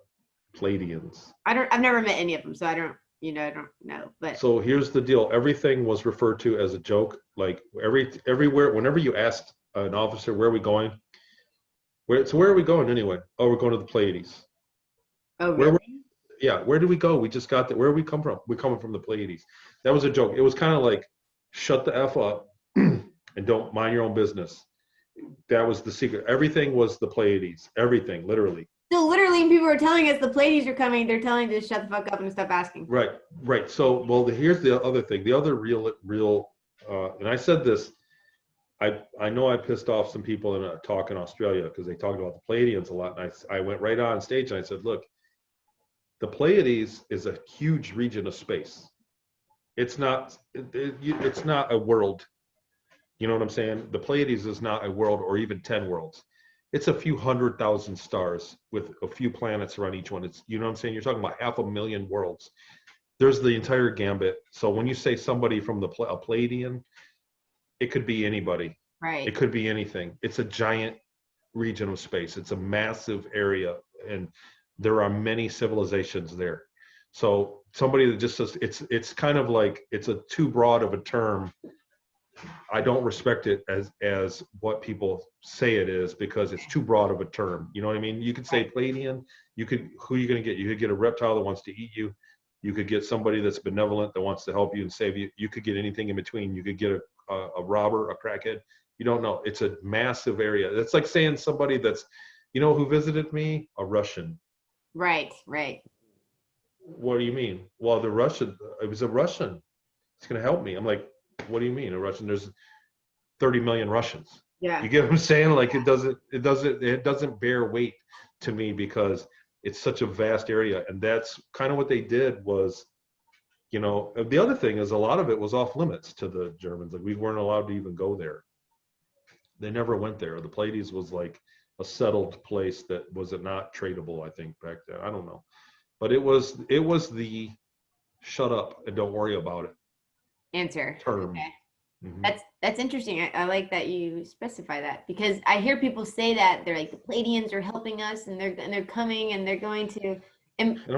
Pleiadians. I've never met any of them, so I don't know. But So here's the deal. Everything was referred to as a joke. Like everywhere, whenever you asked an officer, where are we going? Where are we going anyway? Oh, we're going to the Pleiades. oh, really? Where did we go? We just got there. Where we come from? We're coming from the Pleiades. That was a joke. It was kind of like, shut the F up and don't mind your own business. That was the secret. Everything was the Pleiades. Everything, literally. So literally, when people were telling us the Pleiades are coming, they're telling us to shut the fuck up and stop asking. Right. So, well, here's the other thing. The other real, and I said this. I know I pissed off some people in a talk in Australia because they talked about the Pleiadians a lot. And I went right on stage and I said, look, the Pleiades is a huge region of space. It's not a world. You know what I'm saying? The Pleiades is not a world or even 10 worlds. It's a few 100,000 stars with a few planets around each one. It's, you know what I'm saying? You're talking about 500,000 worlds. There's the entire gambit. So when you say somebody from a Pleiadian, it could be anybody. Right. It could be anything. It's a giant region of space. It's a massive area, and there are many civilizations there. So somebody that just says it's kind of like it's a too broad of a term. I don't respect it as what people say it is because it's too broad of a term. You know what I mean? You could say Pleiadian. Who are you going to get? You could get a reptile that wants to eat you. You could get somebody that's benevolent that wants to help you and save you. You could get anything in between. You could get a robber, a crackhead. You don't know. It's a massive area. It's like saying somebody that's, who visited me? A Russian. Right. What do you mean? Well, it was a Russian. It's going to help me. I'm like, what do you mean a Russian? There's 30 million Russians. Yeah. You get what I'm saying? Like it doesn't bear weight to me because it's such a vast area. And that's kind of what they did was, the other thing is a lot of it was off limits to the Germans. Like we weren't allowed to even go there. They never went there. The Pleiades was like a settled place that was not tradable, I think, back then. I don't know. But it was the shut up and don't worry about it Answer. term. Okay. Mm-hmm. That's interesting. I like that you specify that, because I hear people say that they're like the Pleiadians are helping us, and they're coming and they're going to. And And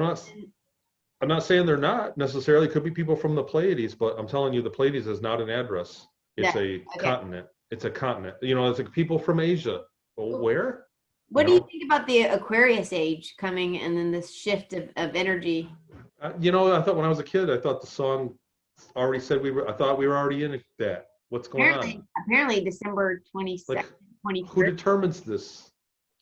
I'm not saying they're not necessarily. Could be people from the Pleiades, but I'm telling you, the Pleiades is not an address. It's that a okay. continent. It's a continent. You know, it's like people from Asia. Well, where? You What do you know, think about the Aquarius age coming and then this shift of energy? you know. I thought when I was a kid, I thought the song already said we were. I thought we were already in that. What's going on? Apparently December Like, 22nd, who 21st. determines this?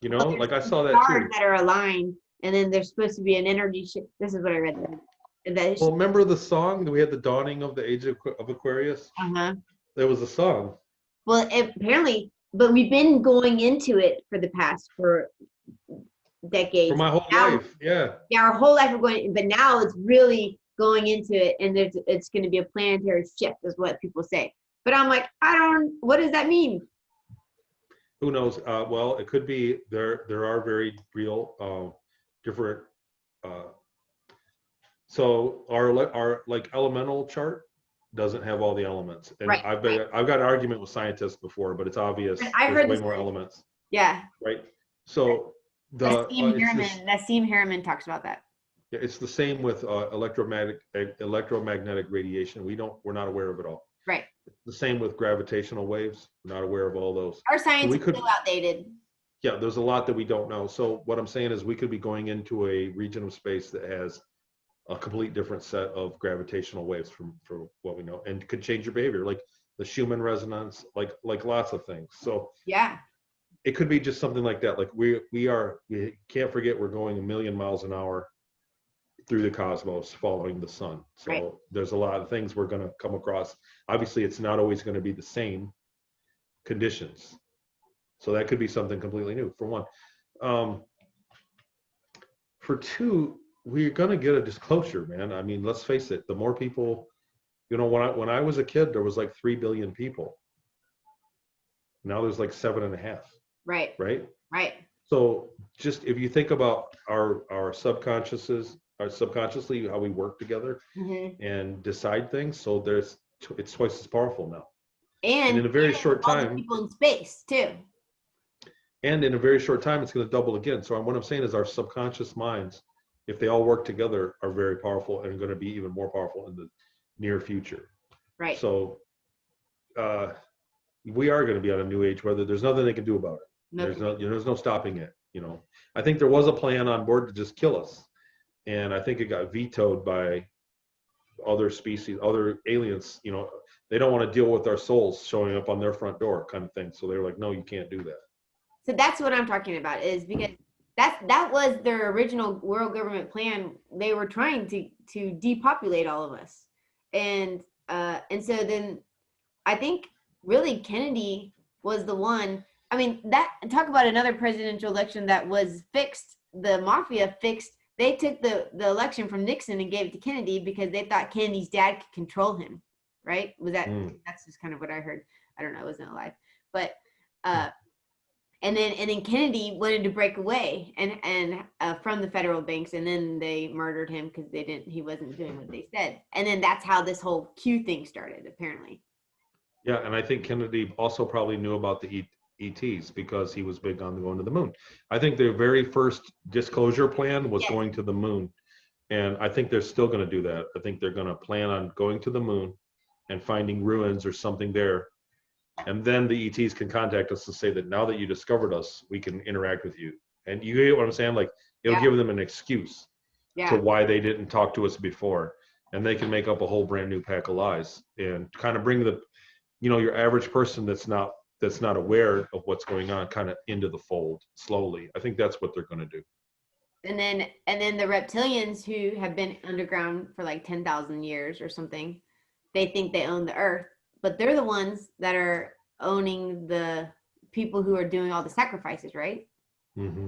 You Well, know, there's like I some saw that stars too. that are aligned, and then there's supposed to be an energy shift. This is what I read. Well, remember the song that we had, the dawning of the age of Aquarius? Uh-huh. There was a song. Well, apparently, but we've been going into it for For decades. my whole Now, life. Yeah. yeah, our whole life we're going, but now it's really going into it, and it's going to be a planetary shift, is what people say. But I'm like, what does that mean? Who knows? Well, it could be there are very real different. Uh, so our like elemental chart doesn't have all the elements, and Right. I've got an argument with scientists before, but it's obvious I there's heard way this. more elements, Yeah. right? So it's this. Nassim Harriman talks about that. It's the same with electromagnetic radiation. We're not aware of it all. Right. The same with gravitational waves. We're not aware of all those. Our So science we is could, still outdated. yeah, there's a lot that we don't know. So what I'm saying is we could be going into a region of space that has a complete different set of gravitational waves from what we know, and could change your behavior, like the Schumann resonance, like lots of things. So Yeah. it could be just something like that. Like we can't forget we're going a million miles an hour through the cosmos following the sun. So Right. there's a lot of things we're going to come across. Obviously, it's not always going to be the same conditions. So that could be something completely new, for one. For two, we're going to get a disclosure, man. I mean, let's face it, the more people, you know, when I was a kid, there was like 3 billion people. Now there's like 7.5. Right. Right. Right. So just if you think about our subconsciouses, our subconsciously, how we work together and decide things. So it's twice as powerful now. And in a very short all the time, people in space too. and in a very short time, it's going to double again. So what I'm saying is our subconscious minds, if they all work together, are very powerful and going to be even more powerful in the near future. Right. So we are going to be on a new age, whether there's nothing they can do about it. There's no stopping it. You know, I think there was a plan on board to just kill us. And I think it got vetoed by other species, other aliens. You know, they don't want to deal with our souls showing up on their front door, kind of thing. So they were like, no, you can't do that. So that's what I'm talking about, is because that was their original world government plan. They were trying to depopulate all of us, and so then I think really Kennedy was the one. I mean, that talk about another presidential election that was fixed. The mafia fixed. They took the election from Nixon and gave it to Kennedy because they thought Kennedy's dad could control him. Right? Was that? That's just kind of what I heard. I don't know. I wasn't alive, but and then Kennedy wanted to break away and from the federal banks, and then they murdered him because he wasn't doing what they said, and then that's how this whole Q thing started, apparently. Yeah, and I think Kennedy also probably knew about the ETs because he was big on going to the moon. I think their very first disclosure plan was going to the moon, and I think they're still going to do that. I think they're going to plan on going to the moon and finding ruins or something there. And then the ETs can contact us and say that now that you discovered us, we can interact with you. And you get what I'm saying? Like, it'll give them an excuse to why they didn't talk to us before. And they can make up a whole brand new pack of lies and kind of bring your average person that's not aware of what's going on kind of into the fold slowly. I think that's what they're going to do. And then the reptilians, who have been underground for like 10,000 years or something, they think they own the earth. But they're the ones that are owning the people who are doing all the sacrifices, right? Mm-hmm.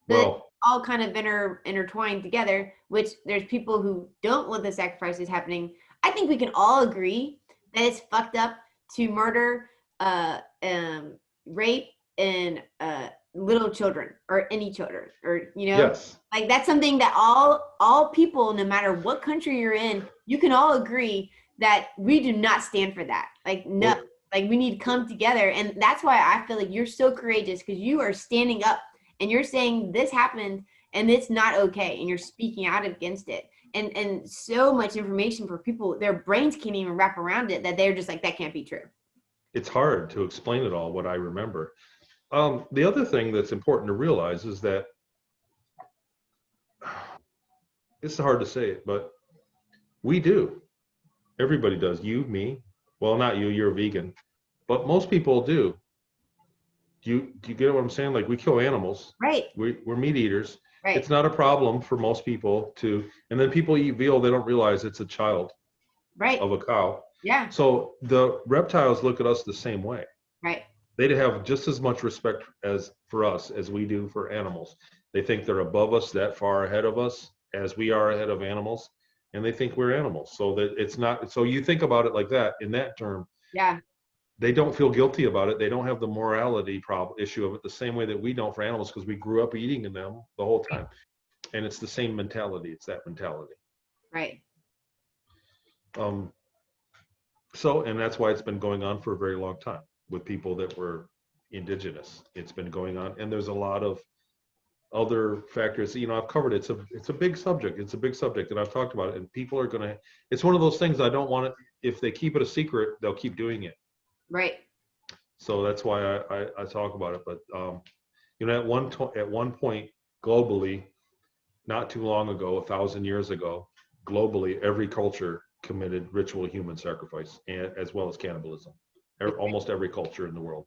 Well, all kind of intertwined together, which there's people who don't want the sacrifices happening. I think we can all agree that it's fucked up to murder, rape, and little children or any children, or like that's something that all people, no matter what country you're in, you can all agree that we do not stand for that. Like, no. Like we need to come together. And that's why I feel like you're so courageous, because you are standing up and you're saying this happened and it's not okay. And you're speaking out against it. And so much information for people, their brains can't even wrap around it, that they're just like, that can't be true. It's hard to explain it all, what I remember. The other thing that's important to realize is that it's hard to say it, but we do. Everybody does. You, me. Well, not you, you're a vegan, but most people do. Do you get what I'm saying? Like we kill animals. Right. We're meat eaters. Right. It's not a problem for most people to, and then people eat veal, they don't realize it's a child Right. of a cow. Yeah. So the reptiles look at us the same way. Right. They have just as much respect as for us as we do for animals. They think they're above us, that far ahead of us as we are ahead of animals, and they think we're animals. So that it's not, so you think about it like that, in that term. Yeah. They don't feel guilty about it. They don't have the morality issue of it the same way that we don't for animals, because we grew up eating in them the whole time. And it's the same mentality. It's that mentality. Right. So, and that's why it's been going on for a very long time with people that were indigenous. It's been going on, and there's a lot of other factors. You know, I've covered it. It's a big subject. It's a big subject, and I've talked about it. And people are gonna. It's one of those things I don't want it. If they keep it a secret, they'll keep doing it. Right. So that's why I talk about it. But you know, at one point globally, not too long ago, 1,000 years ago, globally, every culture committed ritual human sacrifice, and as well as cannibalism. Almost every culture in the world.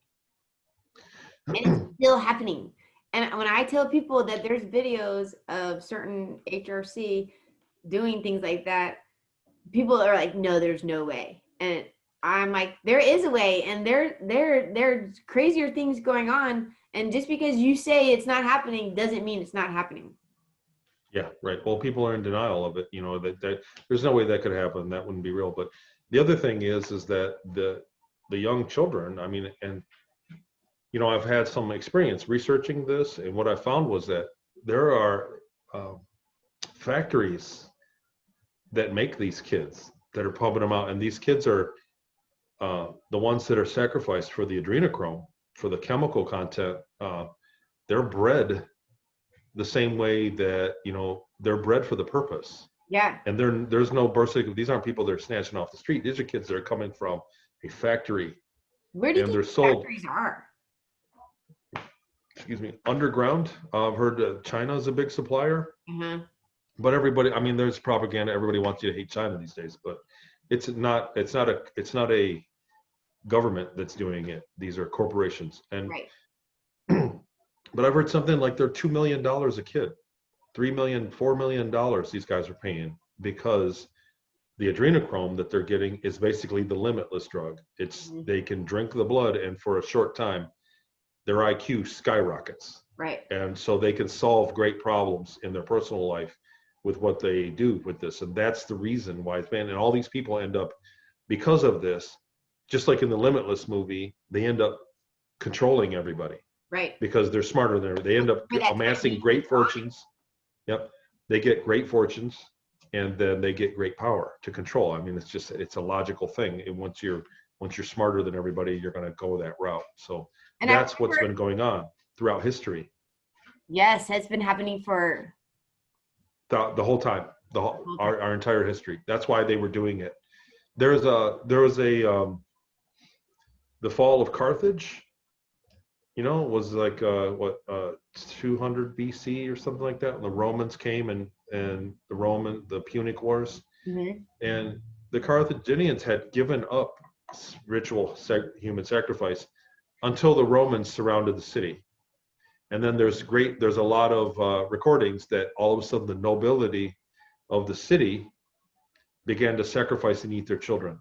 And it's still happening. And when I tell people that there's videos of certain HRC doing things like that, people are like, no, there's no way. And I'm like, there is a way, and there's crazier things going on. And just because you say it's not happening doesn't mean it's not happening. Yeah, right. Well, people are in denial of it. You know, that there's no way that could happen. That wouldn't be real. But the other thing is that the young children, I mean, and you know, I've had some experience researching this, and what I found was that there are factories that make these kids that are pumping them out, and these kids are the ones that are sacrificed for the adrenochrome, for the chemical content. They're bred the same way that, you know, they're bred for the purpose. Yeah. And there's no birth certificate. These aren't people that are snatching off the street. These are kids that are coming from a factory. Where do you and think they're sold, factories are? excuse me, underground. I've heard China is a big supplier. Mm-hmm. But everybody, I mean, there's propaganda. Everybody wants you to hate China these days, but it's not a government that's doing it. These are corporations. And Right. but I've heard something like they're $2 million a kid, $3 million, $4 million these guys are paying, because the adrenochrome that they're getting is basically the limitless drug. It's they can drink the blood, and for a short time their IQ skyrockets. Right. And so they can solve great problems in their personal life with what they do with this. And that's the reason why it's banned. And all these people end up, because of this, just like in the Limitless movie, they end up controlling everybody. Right. Because they're smarter than everybody. They end up amassing great fortunes. Yep. They get great fortunes, and then they get great power to control. I mean, it's a logical thing. And once you're smarter than everybody, you're going to go that route. So and that's what's been going on throughout history. Yes, it's been happening for the whole time, our entire history. That's why they were doing it. There was the fall of Carthage, you know, was like 200 BC or something like that. And the Romans came and the Punic Wars. Mm-hmm. And the Carthaginians had given up ritual human sacrifice until the Romans surrounded the city. And then there's a lot of recordings that all of a sudden the nobility of the city began to sacrifice and eat their children,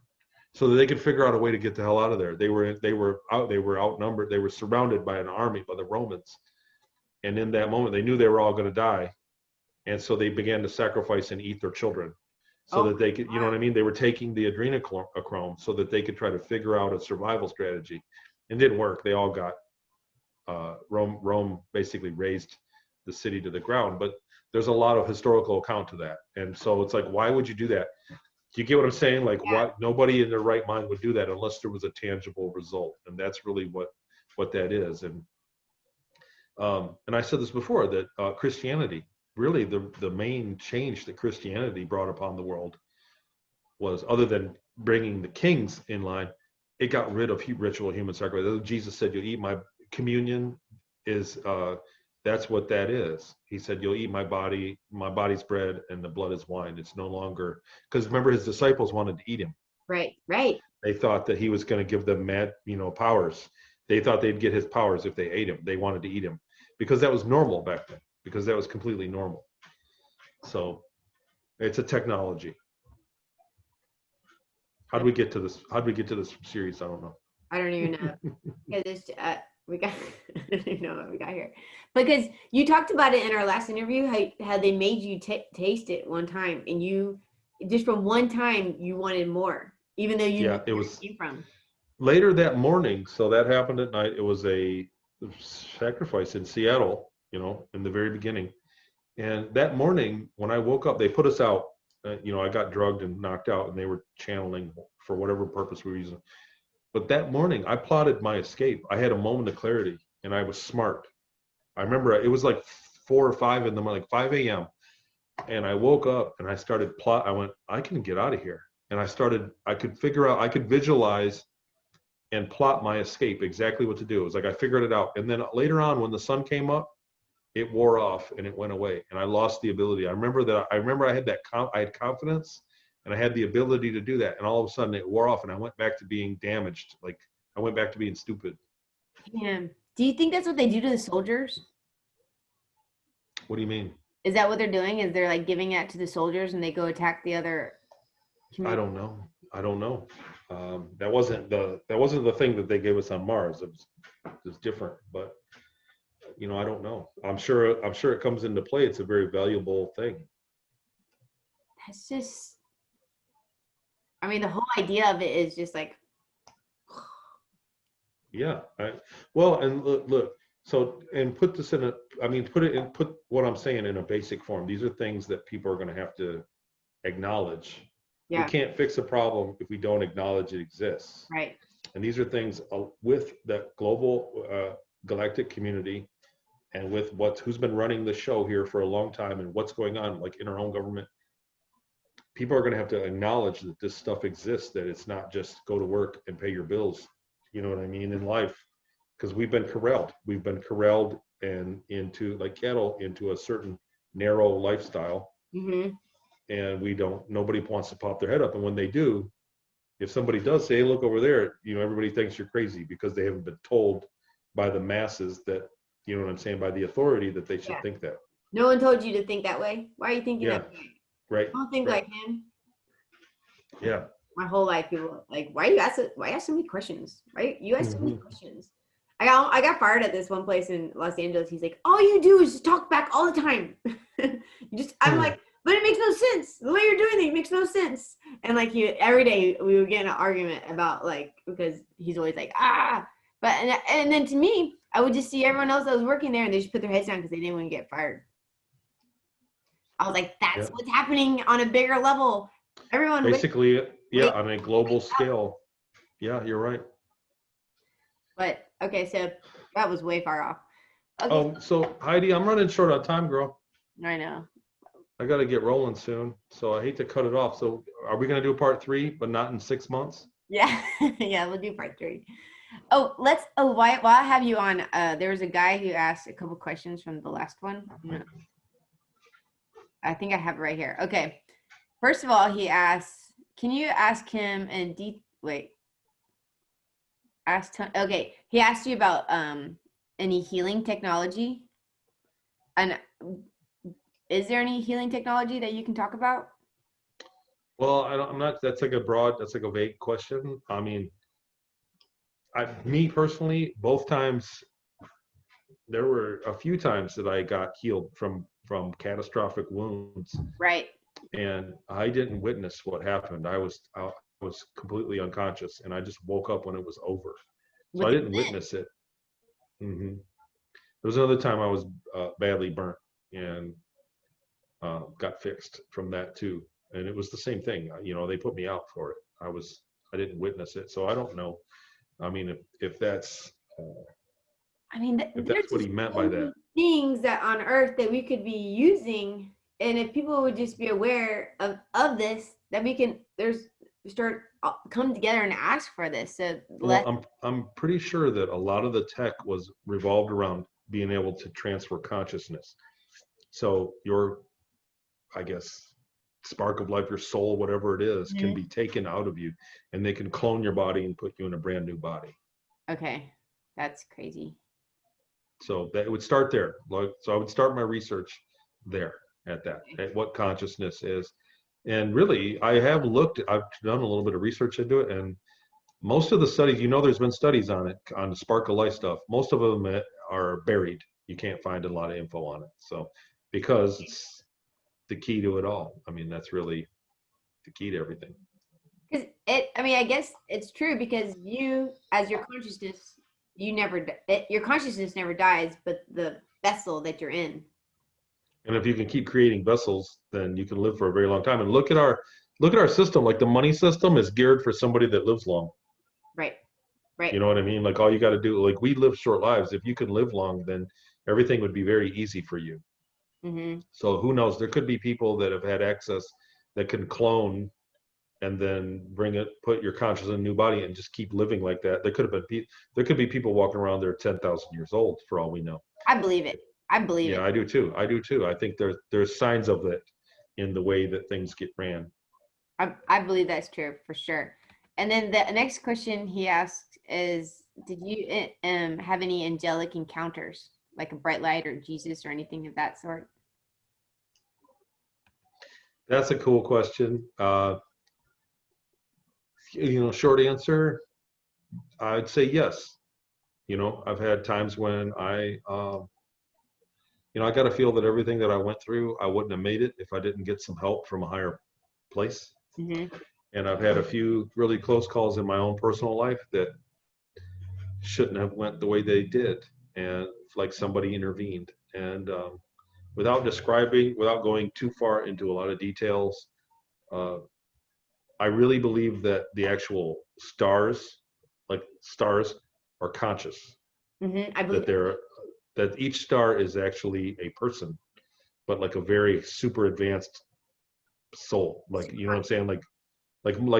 so that they could figure out a way to get the hell out of there. They were outnumbered. They were surrounded by an army, by the Romans. And in that moment, they knew they were all going to die. And so they began to sacrifice and eat their children, so that they could, you know what I mean? They were taking the adrenochrome so that they could try to figure out a survival strategy. It didn't work. They all got, Rome basically razed the city to the ground. But there's a lot of historical account to that. And so it's like, why would you do that? Do you get what I'm saying? Like, Yeah. what, nobody in their right mind would do that unless there was a tangible result, and that's really what that is. And I said this before, that Christianity, really the main change that Christianity brought upon the world was, other than bringing the kings in line, it got rid of ritual human sacrifice. Jesus said, "You'll eat my communion." Is That's what that is. He said, "You'll eat my body's bread, and the blood is wine." It's no longer, because remember, his disciples wanted to eat him. Right. Right. They thought that he was going to give them powers. They thought they'd get his powers if they ate him. They wanted to eat him because that was normal back then. Because that was completely normal. So it's a technology. How do we get to this? How do we get to this series? I don't know. I don't even know. Because we got I don't even know what we got here. Because you talked about it in our last interview, how they made you taste it one time, and you just from one time you wanted more, even though you knew it where was it came from. later that morning. So that happened at night. It was a sacrifice in Seattle, in the very beginning. And that morning when I woke up, they put us out. I got drugged and knocked out, and they were channeling for whatever purpose we were using. But that morning, I plotted my escape. I had a moment of clarity, and I was smart. I remember it was like 4 or 5 in the morning, like 5 a.m. And I woke up and I started I went, I can get out of here. And I could visualize and plot my escape, exactly what to do. It was like I figured it out. And then later on, when the sun came up, it wore off and it went away. And I lost the ability. I remember I had I had confidence, and I had the ability to do that. And all of a sudden it wore off, and I went back to being damaged. Like, I went back to being stupid. Yeah. Do you think that's what they do to the soldiers? What do you mean? Is that what they're doing? Is they're like giving it to the soldiers and they go attack the other I don't know. That wasn't the thing that they gave us on Mars. It was different, but I don't know. I'm sure it comes into play. It's a very valuable thing. That's just, I mean, the whole idea of it is just like, yeah. Well, and look. So, and put this in put what I'm saying in a basic form. These are things that people are going to have to acknowledge. yeah. We can't fix a problem if we don't acknowledge it exists. Right. And these are things with the global galactic community, and with who's been running the show here for a long time, and what's going on, like in our own government. People are going to have to acknowledge that this stuff exists, that it's not just go to work and pay your bills. You know what I mean? In life, because we've been corralled and into, like cattle, into a certain narrow lifestyle. Mm-hmm. And nobody wants to pop their head up. And when they do, if somebody does say, hey, look over there, everybody thinks you're crazy, because they haven't been told by the masses that, you know what I'm saying, by the authority, that they should think that. No one told you to think that way. Why are you thinking that way? Right. I don't think like him. Yeah. My whole life, people like, why you ask so many questions? Why you ask so many questions? I got fired at this one place in Los Angeles. He's like, all you do is just talk back all the time. I'm like, but it makes no sense. The way you're doing it makes no sense. And like every day we would get in an argument about, like, because he's always like, but and then to me, I would just see everyone else that was working there, and they just put their heads down because they didn't want to get fired. I was like, that's what's happening on a bigger level. Everyone basically, on a global scale. Yeah, you're right. But okay, so that was way far off. Okay. So Heidi, I'm running short on time, girl. I know. I got to get rolling soon, so I hate to cut it off. So are we going to do part 3, but not in 6 months? Yeah, yeah, we'll do part 3. While I have you on, there was a guy who asked a couple questions from the last one. I think I have it right here. Okay. First of all, he asks, can you ask him in okay. He asked you about any healing technology. And is there any healing technology that you can talk about? Well, I'm not, that's like a vague question. I mean, me personally, both times, there were a few times that I got healed from catastrophic wounds. Right. And I didn't witness what happened. I was completely unconscious, and I just woke up when it was over. So I didn't witness it. There was another time I was badly burnt, and got fixed from that too. and it was the same thing. You know, they put me out for it. I didn't witness it, so I don't know. I mean, if that's I mean, if there's that's what just he meant so by many that. things that on Earth that we could be using, and if people would just be aware of this, that we can start come together and ask for this. So Well, let I'm pretty sure that a lot of the tech was revolved around being able to transfer consciousness. So your, I guess, spark of life, your soul, whatever it is, can be taken out of you, and they can clone your body and put you in a brand new body. Okay, that's crazy. So that it would start there. Like, so I would start my research there at that, at what consciousness is. And really, I've done a little bit of research into it, and most of the studies, you know, there's been studies on it, on the spark of life stuff. Most of them are buried. You can't find a lot of info on it. So, because it's the key to it all. I mean, that's really the key to everything. Because I mean, I guess it's true because you, as your consciousness, your consciousness never dies, but the vessel that you're in. And if you can keep creating vessels, then you can live for a very long time. And look at our system. Like the money system is geared for somebody that lives long. Right. Right. You know what I mean? Like all you got to do, like we live short lives. If you can live long, then everything would be very easy for you. Mm-hmm. So who knows? There could be people that have had access that can clone and then put your conscious in a new body and just keep living like that. There could be people walking around there 10,000 years old for all we know. I believe it. I believe Yeah, it. I do too. I do too. I think there's signs of it in the way that things get ran. I believe that's true for sure. And then the next question he asked is, did you have any angelic encounters, like a bright light or Jesus or anything of that sort? That's a cool question. Short answer, I'd say yes. You know, I've had times when I got to feel that everything that I went through, I wouldn't have made it if I didn't get some help from a higher place. Mm-hmm. And I've had a few really close calls in my own personal life that shouldn't have went the way they did, and like somebody intervened. And without going too far into a lot of details, uh, I really believe that the actual stars, like stars, are conscious. Mm-hmm. I believe That that each star is actually a person, but like a very super advanced soul. Like you know what I'm saying? Like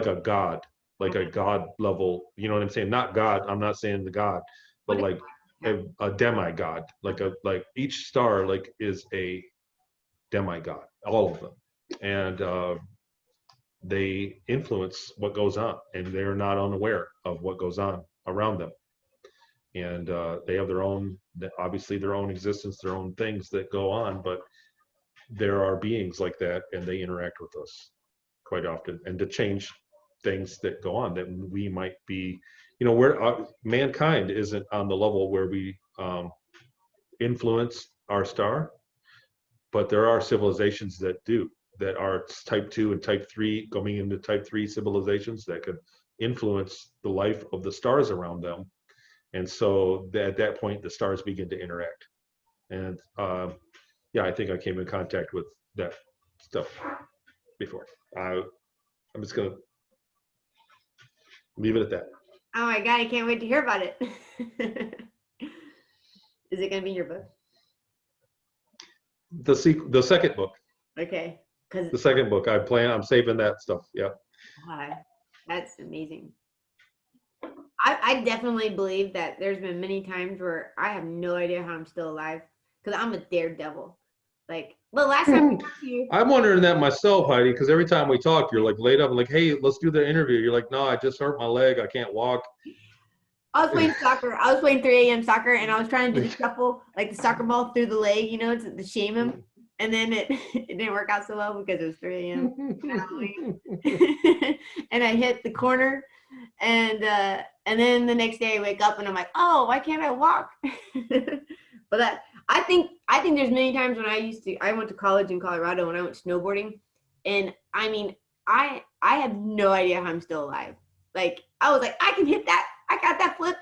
a god, like a god level. You know what I'm saying? Not God. I'm not saying the God, but what. like a demigod. Like each star like is a demigod. All of them, and they influence what goes on, and they're not unaware of what goes on around them. And they have obviously their own existence, their own things that go on, but there are beings like that, and they interact with us quite often, and to change things that go on that we might be, where mankind isn't on the level where we influence our star, but there are civilizations that are type 2 and type 3 going into type 3 civilizations that could influence the life of the stars around them. And so at that point, the stars begin to interact. And yeah, I think I came in contact with that stuff before. I'm just going to leave it at that. Oh my God, I can't wait to hear about it. Is it going to be in your book? The second book. Okay. The second book, I'm saving that stuff. Yeah. Wow, that's amazing. I definitely believe that there's been many times where I have no idea how I'm still alive because I'm a daredevil. Like the last time I talked to you, I'm wondering that myself, Heidi, because every time we talk, you're like laid up and like, hey, let's do the interview. You're like, no, I just hurt my leg. I can't walk. I was playing soccer. I was playing 3 a.m. soccer, and I was trying to do the shuffle, like the soccer ball through the leg, to shame him. And then it didn't work out so well because it was 3 a.m. And I hit the corner, and then the next day I wake up and I'm like, oh, why can't I walk? But I think there's many times when I went to college in Colorado when I went snowboarding, and I mean I have no idea how I'm still alive. Like I was like, I can hit that. I got that flip.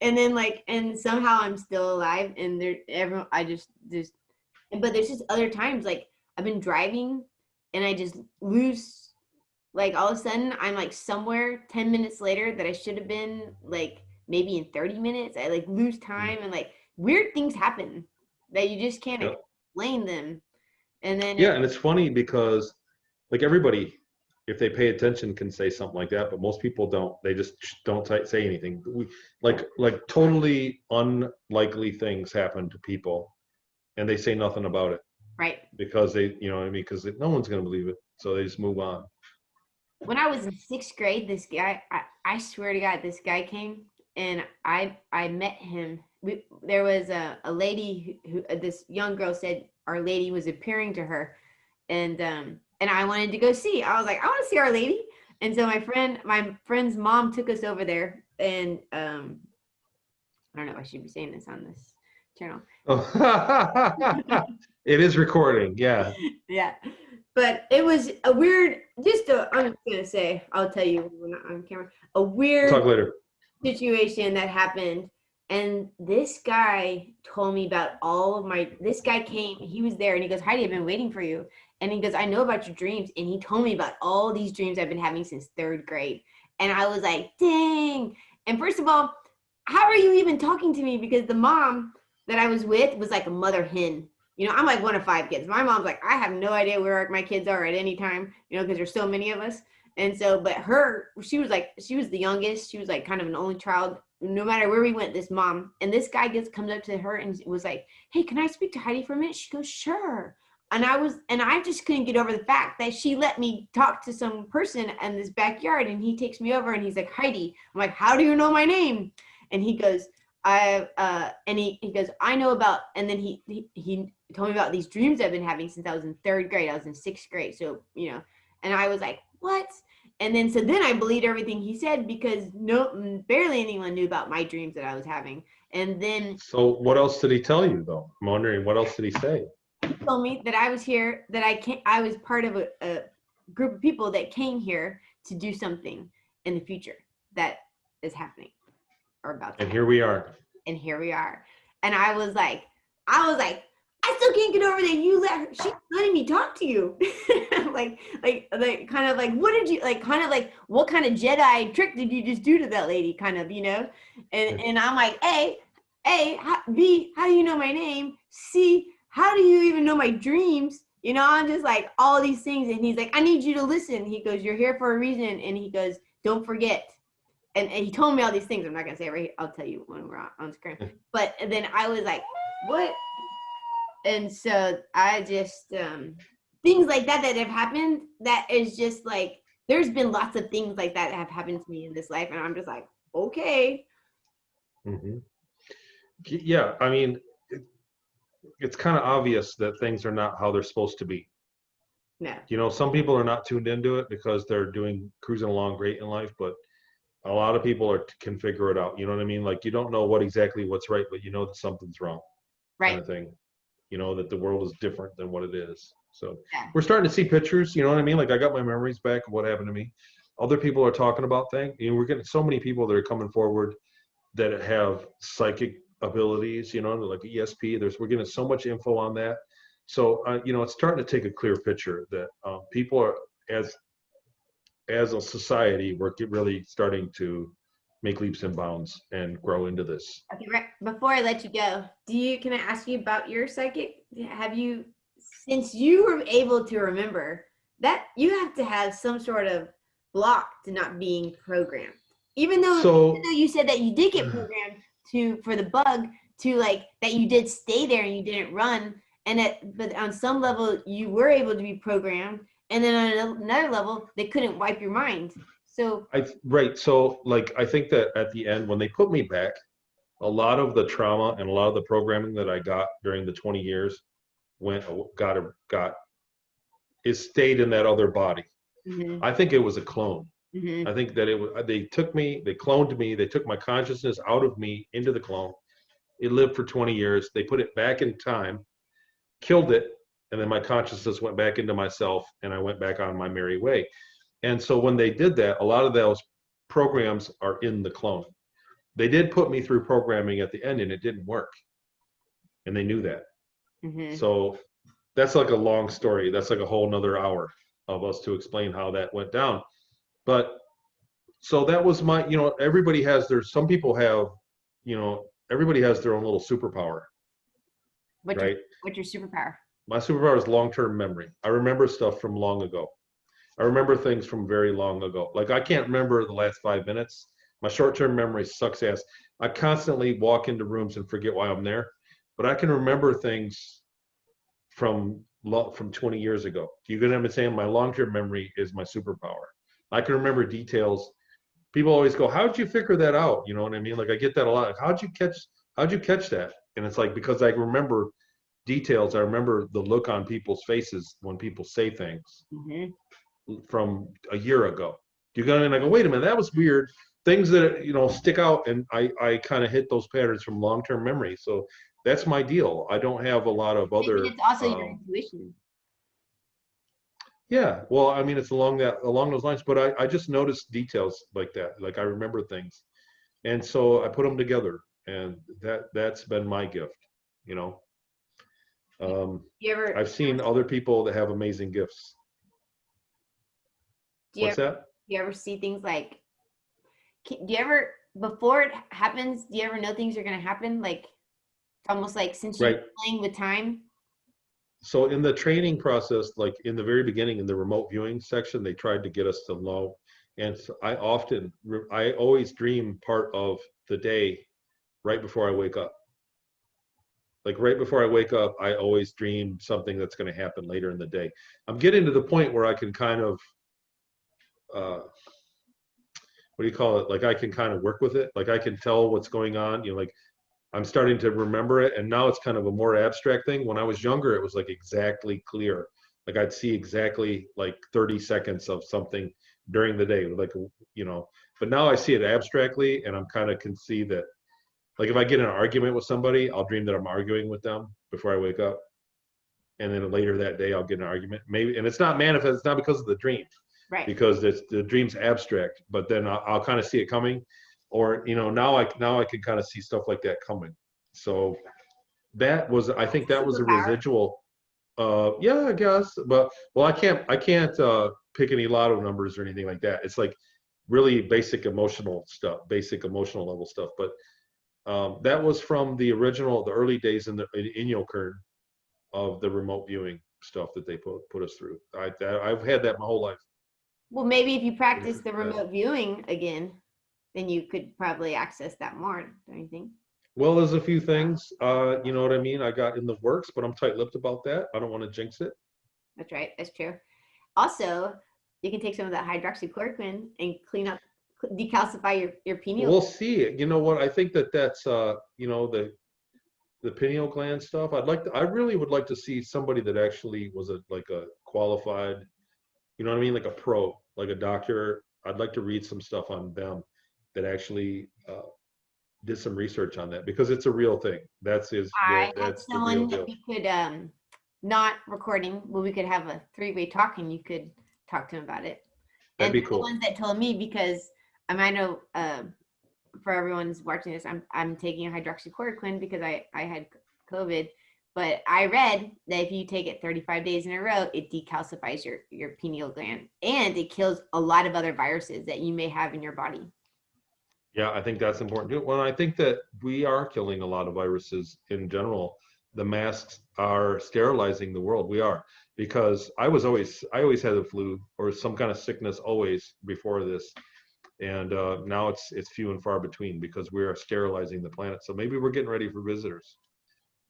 And then and somehow I'm still alive, and but there's just other times like I've been driving and I just lose, like all of a sudden I'm like somewhere 10 minutes later that I should have been like maybe in 30 minutes. I like lose time, and like weird things happen that you just can't Yep. explain them. And then Yeah, and it's funny because like everybody, if they pay attention, can say something like that, but most people don't. They just don't say anything. Like totally unlikely things happen to people, and they say nothing about it right. because they, you know what I mean? Because no one's going to believe it, so they just move on. When I was in sixth grade, this guy, I swear to God, this guy came, and I met him. There was a lady who this young girl said Our Lady was appearing to her, and I wanted to go see. I was like, I want to see Our Lady. And so my friend's mom took us over there, and I don't know if I should be saying this on this channel. Oh. It is recording, yeah. Yeah, but it was a weird. I'm just gonna say, I'll tell you when we're not on camera. A We'll weird talk later. situation that happened, and this guy told me about all of my. This guy came. He was there, and he goes, Heidi, I've been waiting for you. And he goes, I know about your dreams, and he told me about all these dreams I've been having since third grade. And I was like, dang. And first of all, how are you even talking to me? Because the mom that I was with was like a mother hen. I'm like one of 5 kids. My mom's like, I have no idea where my kids are at any time, because there's so many of us. And so, but she was the youngest. She was like kind of an only child. No matter where we went, this mom and this guy comes up to her and was like, hey, can I speak to Heidi for a minute? She goes, sure. And I just couldn't get over the fact that she let me talk to some person in this backyard, and he takes me over and he's like, Heidi. I'm like, how do you know my name? And he goes, he goes, I know about, and then he told me about these dreams I've been having since I was in third grade. I was in sixth grade. So, and I was like, what? And then I believed everything he said, because barely anyone knew about my dreams that I was having. And then So what else did he tell you though? I'm wondering, what else did he say? he told me that I was here, that I was part of a group of people that came here to do something in the future that is happening or about to And happen. here we are. And here we are. And I was like, I still can't get over that she's letting me talk to you. like kind of like, what did you, like, kind of like, what kind of Jedi trick did you just do to that lady, kind of, and I'm like, A, B, how do you know my name? C, how do you even know my dreams? I'm just like all these things. And he's like, I need you to listen. He goes, you're here for a reason. And he goes, don't forget. And he told me all these things. I'm not gonna say it right here. I'll tell you when we're on screen. But then I was like, what? And so I just things like that have happened. That is just like, there's been lots of things like that have happened to me in this life, and I'm just like, okay. Mm-hmm. Yeah, I mean, it's kind of obvious that things are not how they're supposed to be. No. Some people are not tuned into it because they're cruising along great in life, but a lot of people can figure it out. You know what I mean? Like, you don't know what's right, but you know that something's wrong, kind of thing. That the world is different than what it is. So we're starting to see pictures. You know what I mean? Like, I got my memories back of what happened to me. Other people are talking about things. We're getting so many people that are coming forward that have psychic abilities. Like ESP. We're getting so much info on that. So it's starting to take a clear picture that people are, as a society, we're really starting to make leaps and bounds and grow into this. Okay, right before I let you go, can I ask you about your psychic? Since you were able to remember that, you have to have some sort of block to not being programmed. Even though you said that you did get programmed for the bug, to like that you did stay there and you didn't run, but on some level you were able to be programmed. And then on another level, they couldn't wipe your mind. So right. So like, I think that at the end, when they put me back, a lot of the trauma and a lot of the programming that I got during the 20 years stayed in that other body. Mm-hmm. I think it was a clone. Mm-hmm. I think that they cloned me. They took my consciousness out of me into the clone. It lived for 20 years. They put it back in time, killed it, and then my consciousness went back into myself, and I went back on my merry way. And so when they did that, a lot of those programs are in the clone. They did put me through programming at the end, and it didn't work. And they knew that. Mm-hmm. So that's like a long story. That's like a whole nother hour. of us to explain how that went down. But so that was my, everybody has some people have, everybody has their own little superpower, What's your right? what's your superpower? My superpower is long-term memory. I remember stuff from long ago. I remember things from very long ago. Like I can't remember the last 5 minutes. My short-term memory sucks ass. I constantly walk into rooms and forget why I'm there, but I can remember things from 20 years ago. Do you get what I'm saying? My long-term memory is my superpower. I can remember details. People always go, "How'd you figure that out?" You know what I mean? Like I get that a lot. Like, how'd you catch that? And it's like because I remember details. I remember the look on people's faces when people say things Mm-hmm. from a year ago. You go in and I go, wait a minute, that was weird. Things that stick out, and I kind of hit those patterns from long-term memory. So that's my deal. I don't have a lot of Maybe other. it's also your intuition. Yeah, well, I mean, it's along those lines. But I just noticed details like that. Like I remember things, and so I put them together, and that's been my gift. You know, Do you ever I've seen other people that have amazing gifts. do you What's ever that? do you ever see things like do you ever before it happens, do you ever know things are gonna happen? Like it's almost like since you've Right. been playing with time. So in the training process, like in the very beginning, in the remote viewing section, they tried to get us to know. And so I always dream part of the day right before I wake up. Like right before I wake up, I always dream something that's going to happen later in the day. I'm getting to the point where I can kind of, uh, what do you call it? Like I can kind of work with it. Like I can tell what's going on. Like I'm starting to remember it, and now it's kind of a more abstract thing. When I was younger, it was like exactly clear. Like I'd see exactly like 30 seconds of something during the day, like But now I see it abstractly, and I'm kind of can see that. Like if I get in an argument with somebody, I'll dream that I'm arguing with them before I wake up, and then later that day I'll get in an argument. Maybe, and it's not manifest. It's not because of the dream, Right. because the dream's abstract. But then I'll kind of see it coming, or now I can kind of see stuff like that coming. So I think that was a Superpower. residual. Yeah, I guess, but well, I can't pick any lotto numbers or anything like that. It's like really basic emotional stuff, basic emotional level stuff. But that was from the early days in Yokern of the remote viewing stuff that they put us through. I've had that my whole life. Well, maybe if you practice the remote viewing again, then you could probably access that more, don't you think? Well, there's a few things, you know what I mean, I got in the works, but I'm tight-lipped about that. I don't want to jinx it. That's right. That's true. Also, you can take some of that hydroxychloroquine and clean up, decalcify your pineal. We'll see. You know what? I think that's the pineal gland stuff. I really would like to see somebody that actually was like a qualified, you know what I mean, like a pro, like a doctor. I'd like to read some stuff on them that actually did some research on that, because it's a real thing. That's I had that's the real someone that deal. we could, not recording, but we could have a three-way talk and you could talk to him about it. That'd And be they're the cool. ones that told me because I know for everyone who's watching this, I'm taking a hydroxychloroquine because I had COVID, but I read that if you take it 35 days in a row, it decalcifies your pineal gland and it kills a lot of other viruses that you may have in your body. Yeah, I think that's important too. Well, I think that we are killing a lot of viruses in general. The masks are sterilizing the world. We are, because I always had the flu or some kind of sickness always before this, and now it's few and far between because we are sterilizing the planet. So maybe we're getting ready for visitors.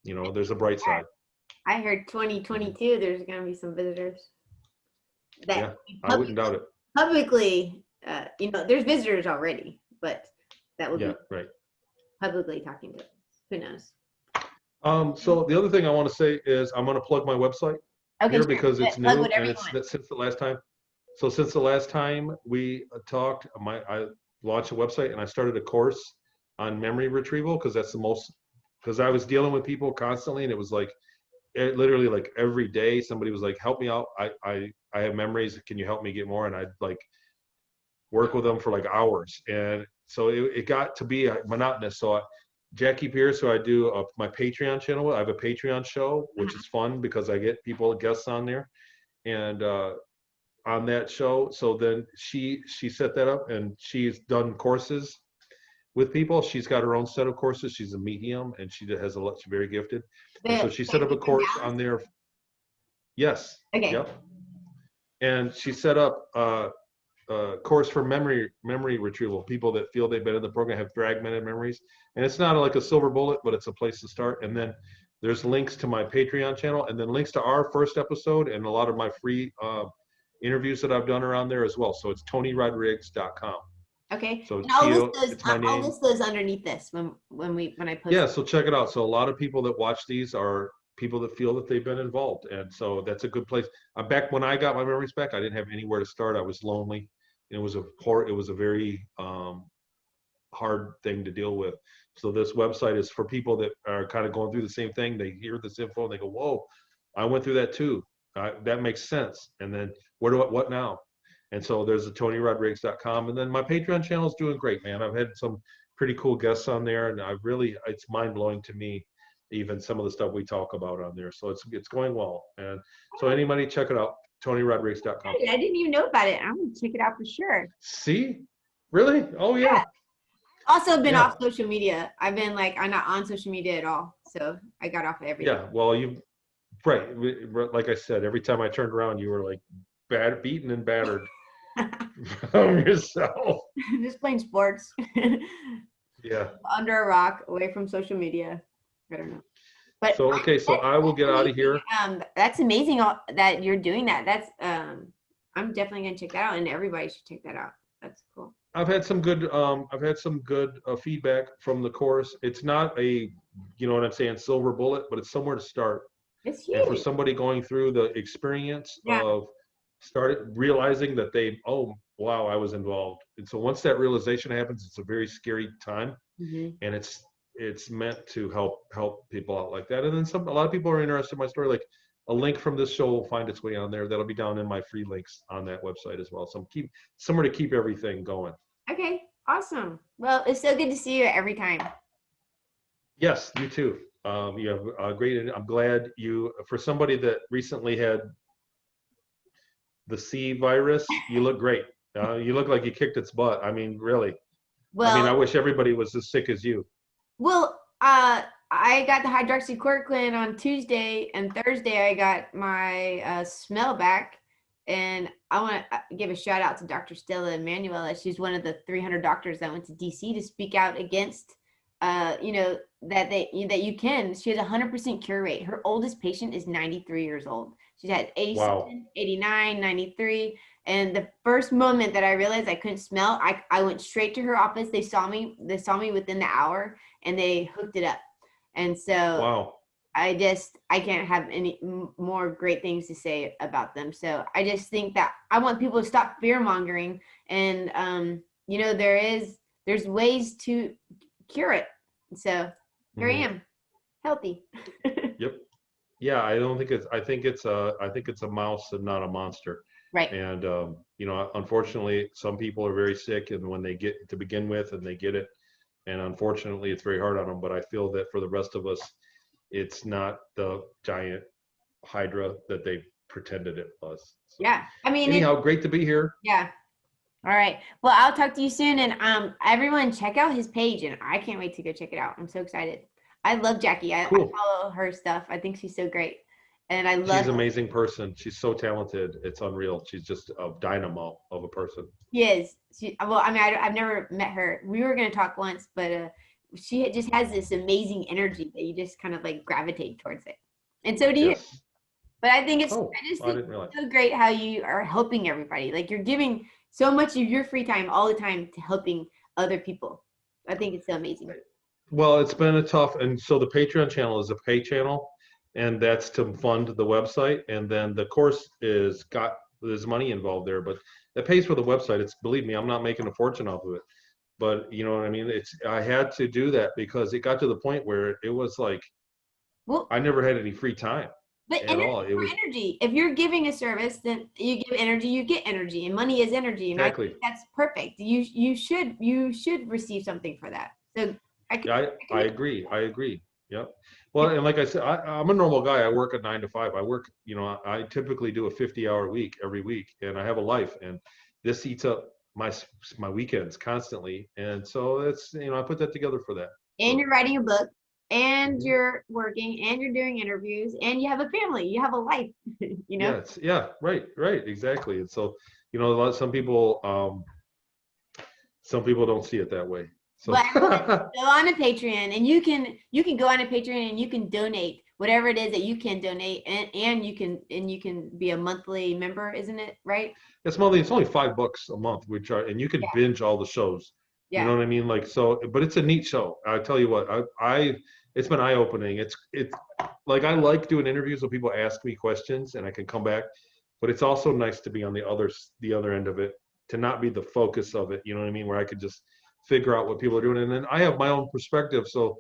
There's a bright side. I heard 2022 there's going to be some visitors that Yeah, I wouldn't doubt it. publicly, there's visitors already, but that would Yeah, be right. publicly talking to us. Who knows? So the other thing I want to say is I'm going to plug my website Okay, here sure. because it's Plug new whatever and you it's want. since the last time. So since the last time we talked, I launched a website and I started a course on memory retrieval because I was dealing with people constantly, and it was like literally like every day somebody was like, help me out. I have memories. Can you help me get more? And I'd like work with them for like hours. And so it got to be monotonous. So Jackie Pierce, who I do my Patreon channel with, I have a Patreon show, which is fun because I get guests on there. And on that show. So then she set that up, and she's done courses with people. She's got her own set of courses. She's a medium, and she has a lot. She's very gifted, and so she set up a course on there. Yes. Okay. Yep. And she set up course for memory retrieval. People that feel they've been in the program have fragmented memories, and it's not like a silver bullet, but it's a place to start. And then there's links to my Patreon channel, and then links to our first episode and a lot of my free interviews that I've done around there as well. So it's TonyRodrigues.com. Okay. So and I'll I'll list those underneath this when I post. Yeah, so check it out. So a lot of people that watch these are people that feel that they've been involved, and so that's a good place. I'm back when I got my memories back. I didn't have anywhere to start. I was lonely. It was a very hard thing to deal with. So this website is for people that are kind of going through the same thing. They hear this info and they go, "Whoa, I went through that too. That makes sense." And then what now? And so there's a TonyRodrigues.com, and then my Patreon channel is doing great, man. I've had some pretty cool guests on there, and it's mind blowing to me, even some of the stuff we talk about on there. So it's going well. And so anybody check it out, TonyRodrigues.com. I didn't even know about it. I'm gonna check it out for sure. See? Really? Oh yeah. Also been off social media. I've been I'm not on social media at all. So I got off of everything. Yeah, well, right. Like I said, every time I turned around, you were like beaten and battered from yourself. Just playing sports. Yeah. Under a rock, away from social media. I don't know. But so okay, so I will get out of here. That's amazing that you're doing that. That's I'm definitely gonna check that out, and everybody should check that out. That's cool. I've had some good feedback from the course. It's not a, you know what I'm saying, silver bullet, but it's somewhere to start. It's huge. And for somebody going through the experience of realizing that oh wow, I was involved. And so once that realization happens, it's a very scary time. Mm-hmm. And it's meant to help people out like that. And then a lot of people are interested in my story. Like a link from this show will find its way on there. That'll be down in my free links on that website as well. So somewhere to keep everything going. Okay, awesome. Well, it's so good to see you every time. Yes, you too. You have a great. I'm glad for somebody that recently had the C virus, you look great. You look like you kicked its butt. I mean, really. Well, I mean, I wish everybody was as sick as you. Well, I got the hydroxychloroquine on Tuesday, and Thursday I got my smell back. And I want to give a shout out to Dr. Stella Emanuela. She's one of the 300 doctors that went to DC to speak out against, that you can. She has a 100% cure rate. Her oldest patient is 93 years old. She's had 87, 89, 93. And the first moment that I realized I couldn't smell, I went straight to her office. They saw me within the hour, and they hooked it up. And so wow. I can't have any more great things to say about them. So I just think that I want people to stop fear mongering, and there's ways to cure it. So here I am, healthy. Yep. Yeah, I think it's a mouse and not a monster. Right. And unfortunately, some people are very sick, and when they get to begin with, and they get it, and unfortunately, it's very hard on them. But I feel that for the rest of us, it's not the giant hydra that they pretended it was. So, yeah, I mean, anyhow, great to be here. Yeah. All right. Well, I'll talk to you soon, and everyone check out his page, and I can't wait to go check it out. I'm so excited. I love Jackie. Cool. I follow her stuff. I think she's so great, and she's an amazing person. She's so talented. It's unreal. She's just a dynamo of a person. She is. I've never met her. We were going to talk once, but she just has this amazing energy that you just kind of gravitate towards it. And so do you. But I think it's so great how you are helping everybody. You're giving so much of your free time all the time to helping other people. I think it's so amazing. Well, it's been and so the Patreon channel is a pay channel, and that's to fund the website. And then the course there's money involved there, but that pays for the website. Believe me, I'm not making a fortune off of it. But you know what I mean? I had to do that because it got to the point where it was I never had any free time at all. It was energy. If you're giving a service, then you give energy, you get energy, and money is energy. And exactly. I think that's perfect. You should receive something for that. So I agree. Yep. Well, and like I said, I'm a normal guy. I work a 9 to 5. I work, I typically do a 50-hour week every week, and I have a life, and this eats up my weekends constantly. And so it's, I put that together for that. And So, you're writing a book, and mhm. you're working, and you're doing interviews, and you have a family, you have a life, you know? Yeah, right, exactly. And so, some people don't see it that way. So, But everyone, go on a Patreon, and you can go on a Patreon and you can donate whatever it is that you can donate, and you can be a monthly member, isn't it? Right? it's only $5 a month, and you can Yeah, binge all the shows. You yeah. know what I mean? Like, so, but it's a neat show. I tell you what, it's been eye opening. It's like, I like doing interviews when people ask me questions and I can come back, but it's also nice to be on the other end of it, to not be the focus of it. You know what I mean? Where I could just figure out what people are doing, and then I have my own perspective. So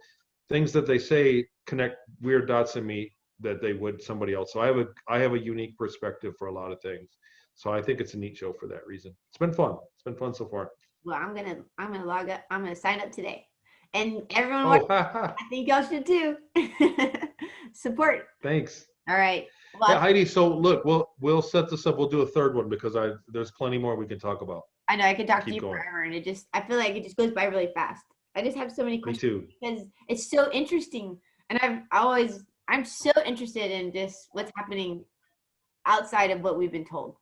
things that they say connect weird dots in me that they would somebody else. So I have a unique perspective for a lot of things. So I think it's a neat show for that reason. It's been fun. It's been fun so far. Well, I'm gonna log up. I'm gonna sign up today, and everyone Oh, watching, I think y'all should too. Support. thanks. All right. Yeah, Well, Heidi. So look, we'll set this up. We'll do a third one because there's plenty more we can talk about. I know I could talk to Keep you going. forever, and I feel like it just goes by really fast. I just have so many Me questions too. because it's so interesting, and I'm so interested in just what's happening outside of what we've been told.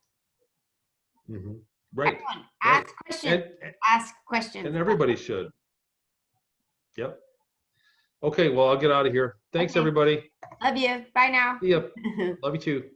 Hmm. Right, Everyone, right. ask questions. And Ask questions. everybody should. Yep. Okay. Well, I'll get out of here. Thanks, Okay. everybody. Love you. Bye now. See ya. Love you too.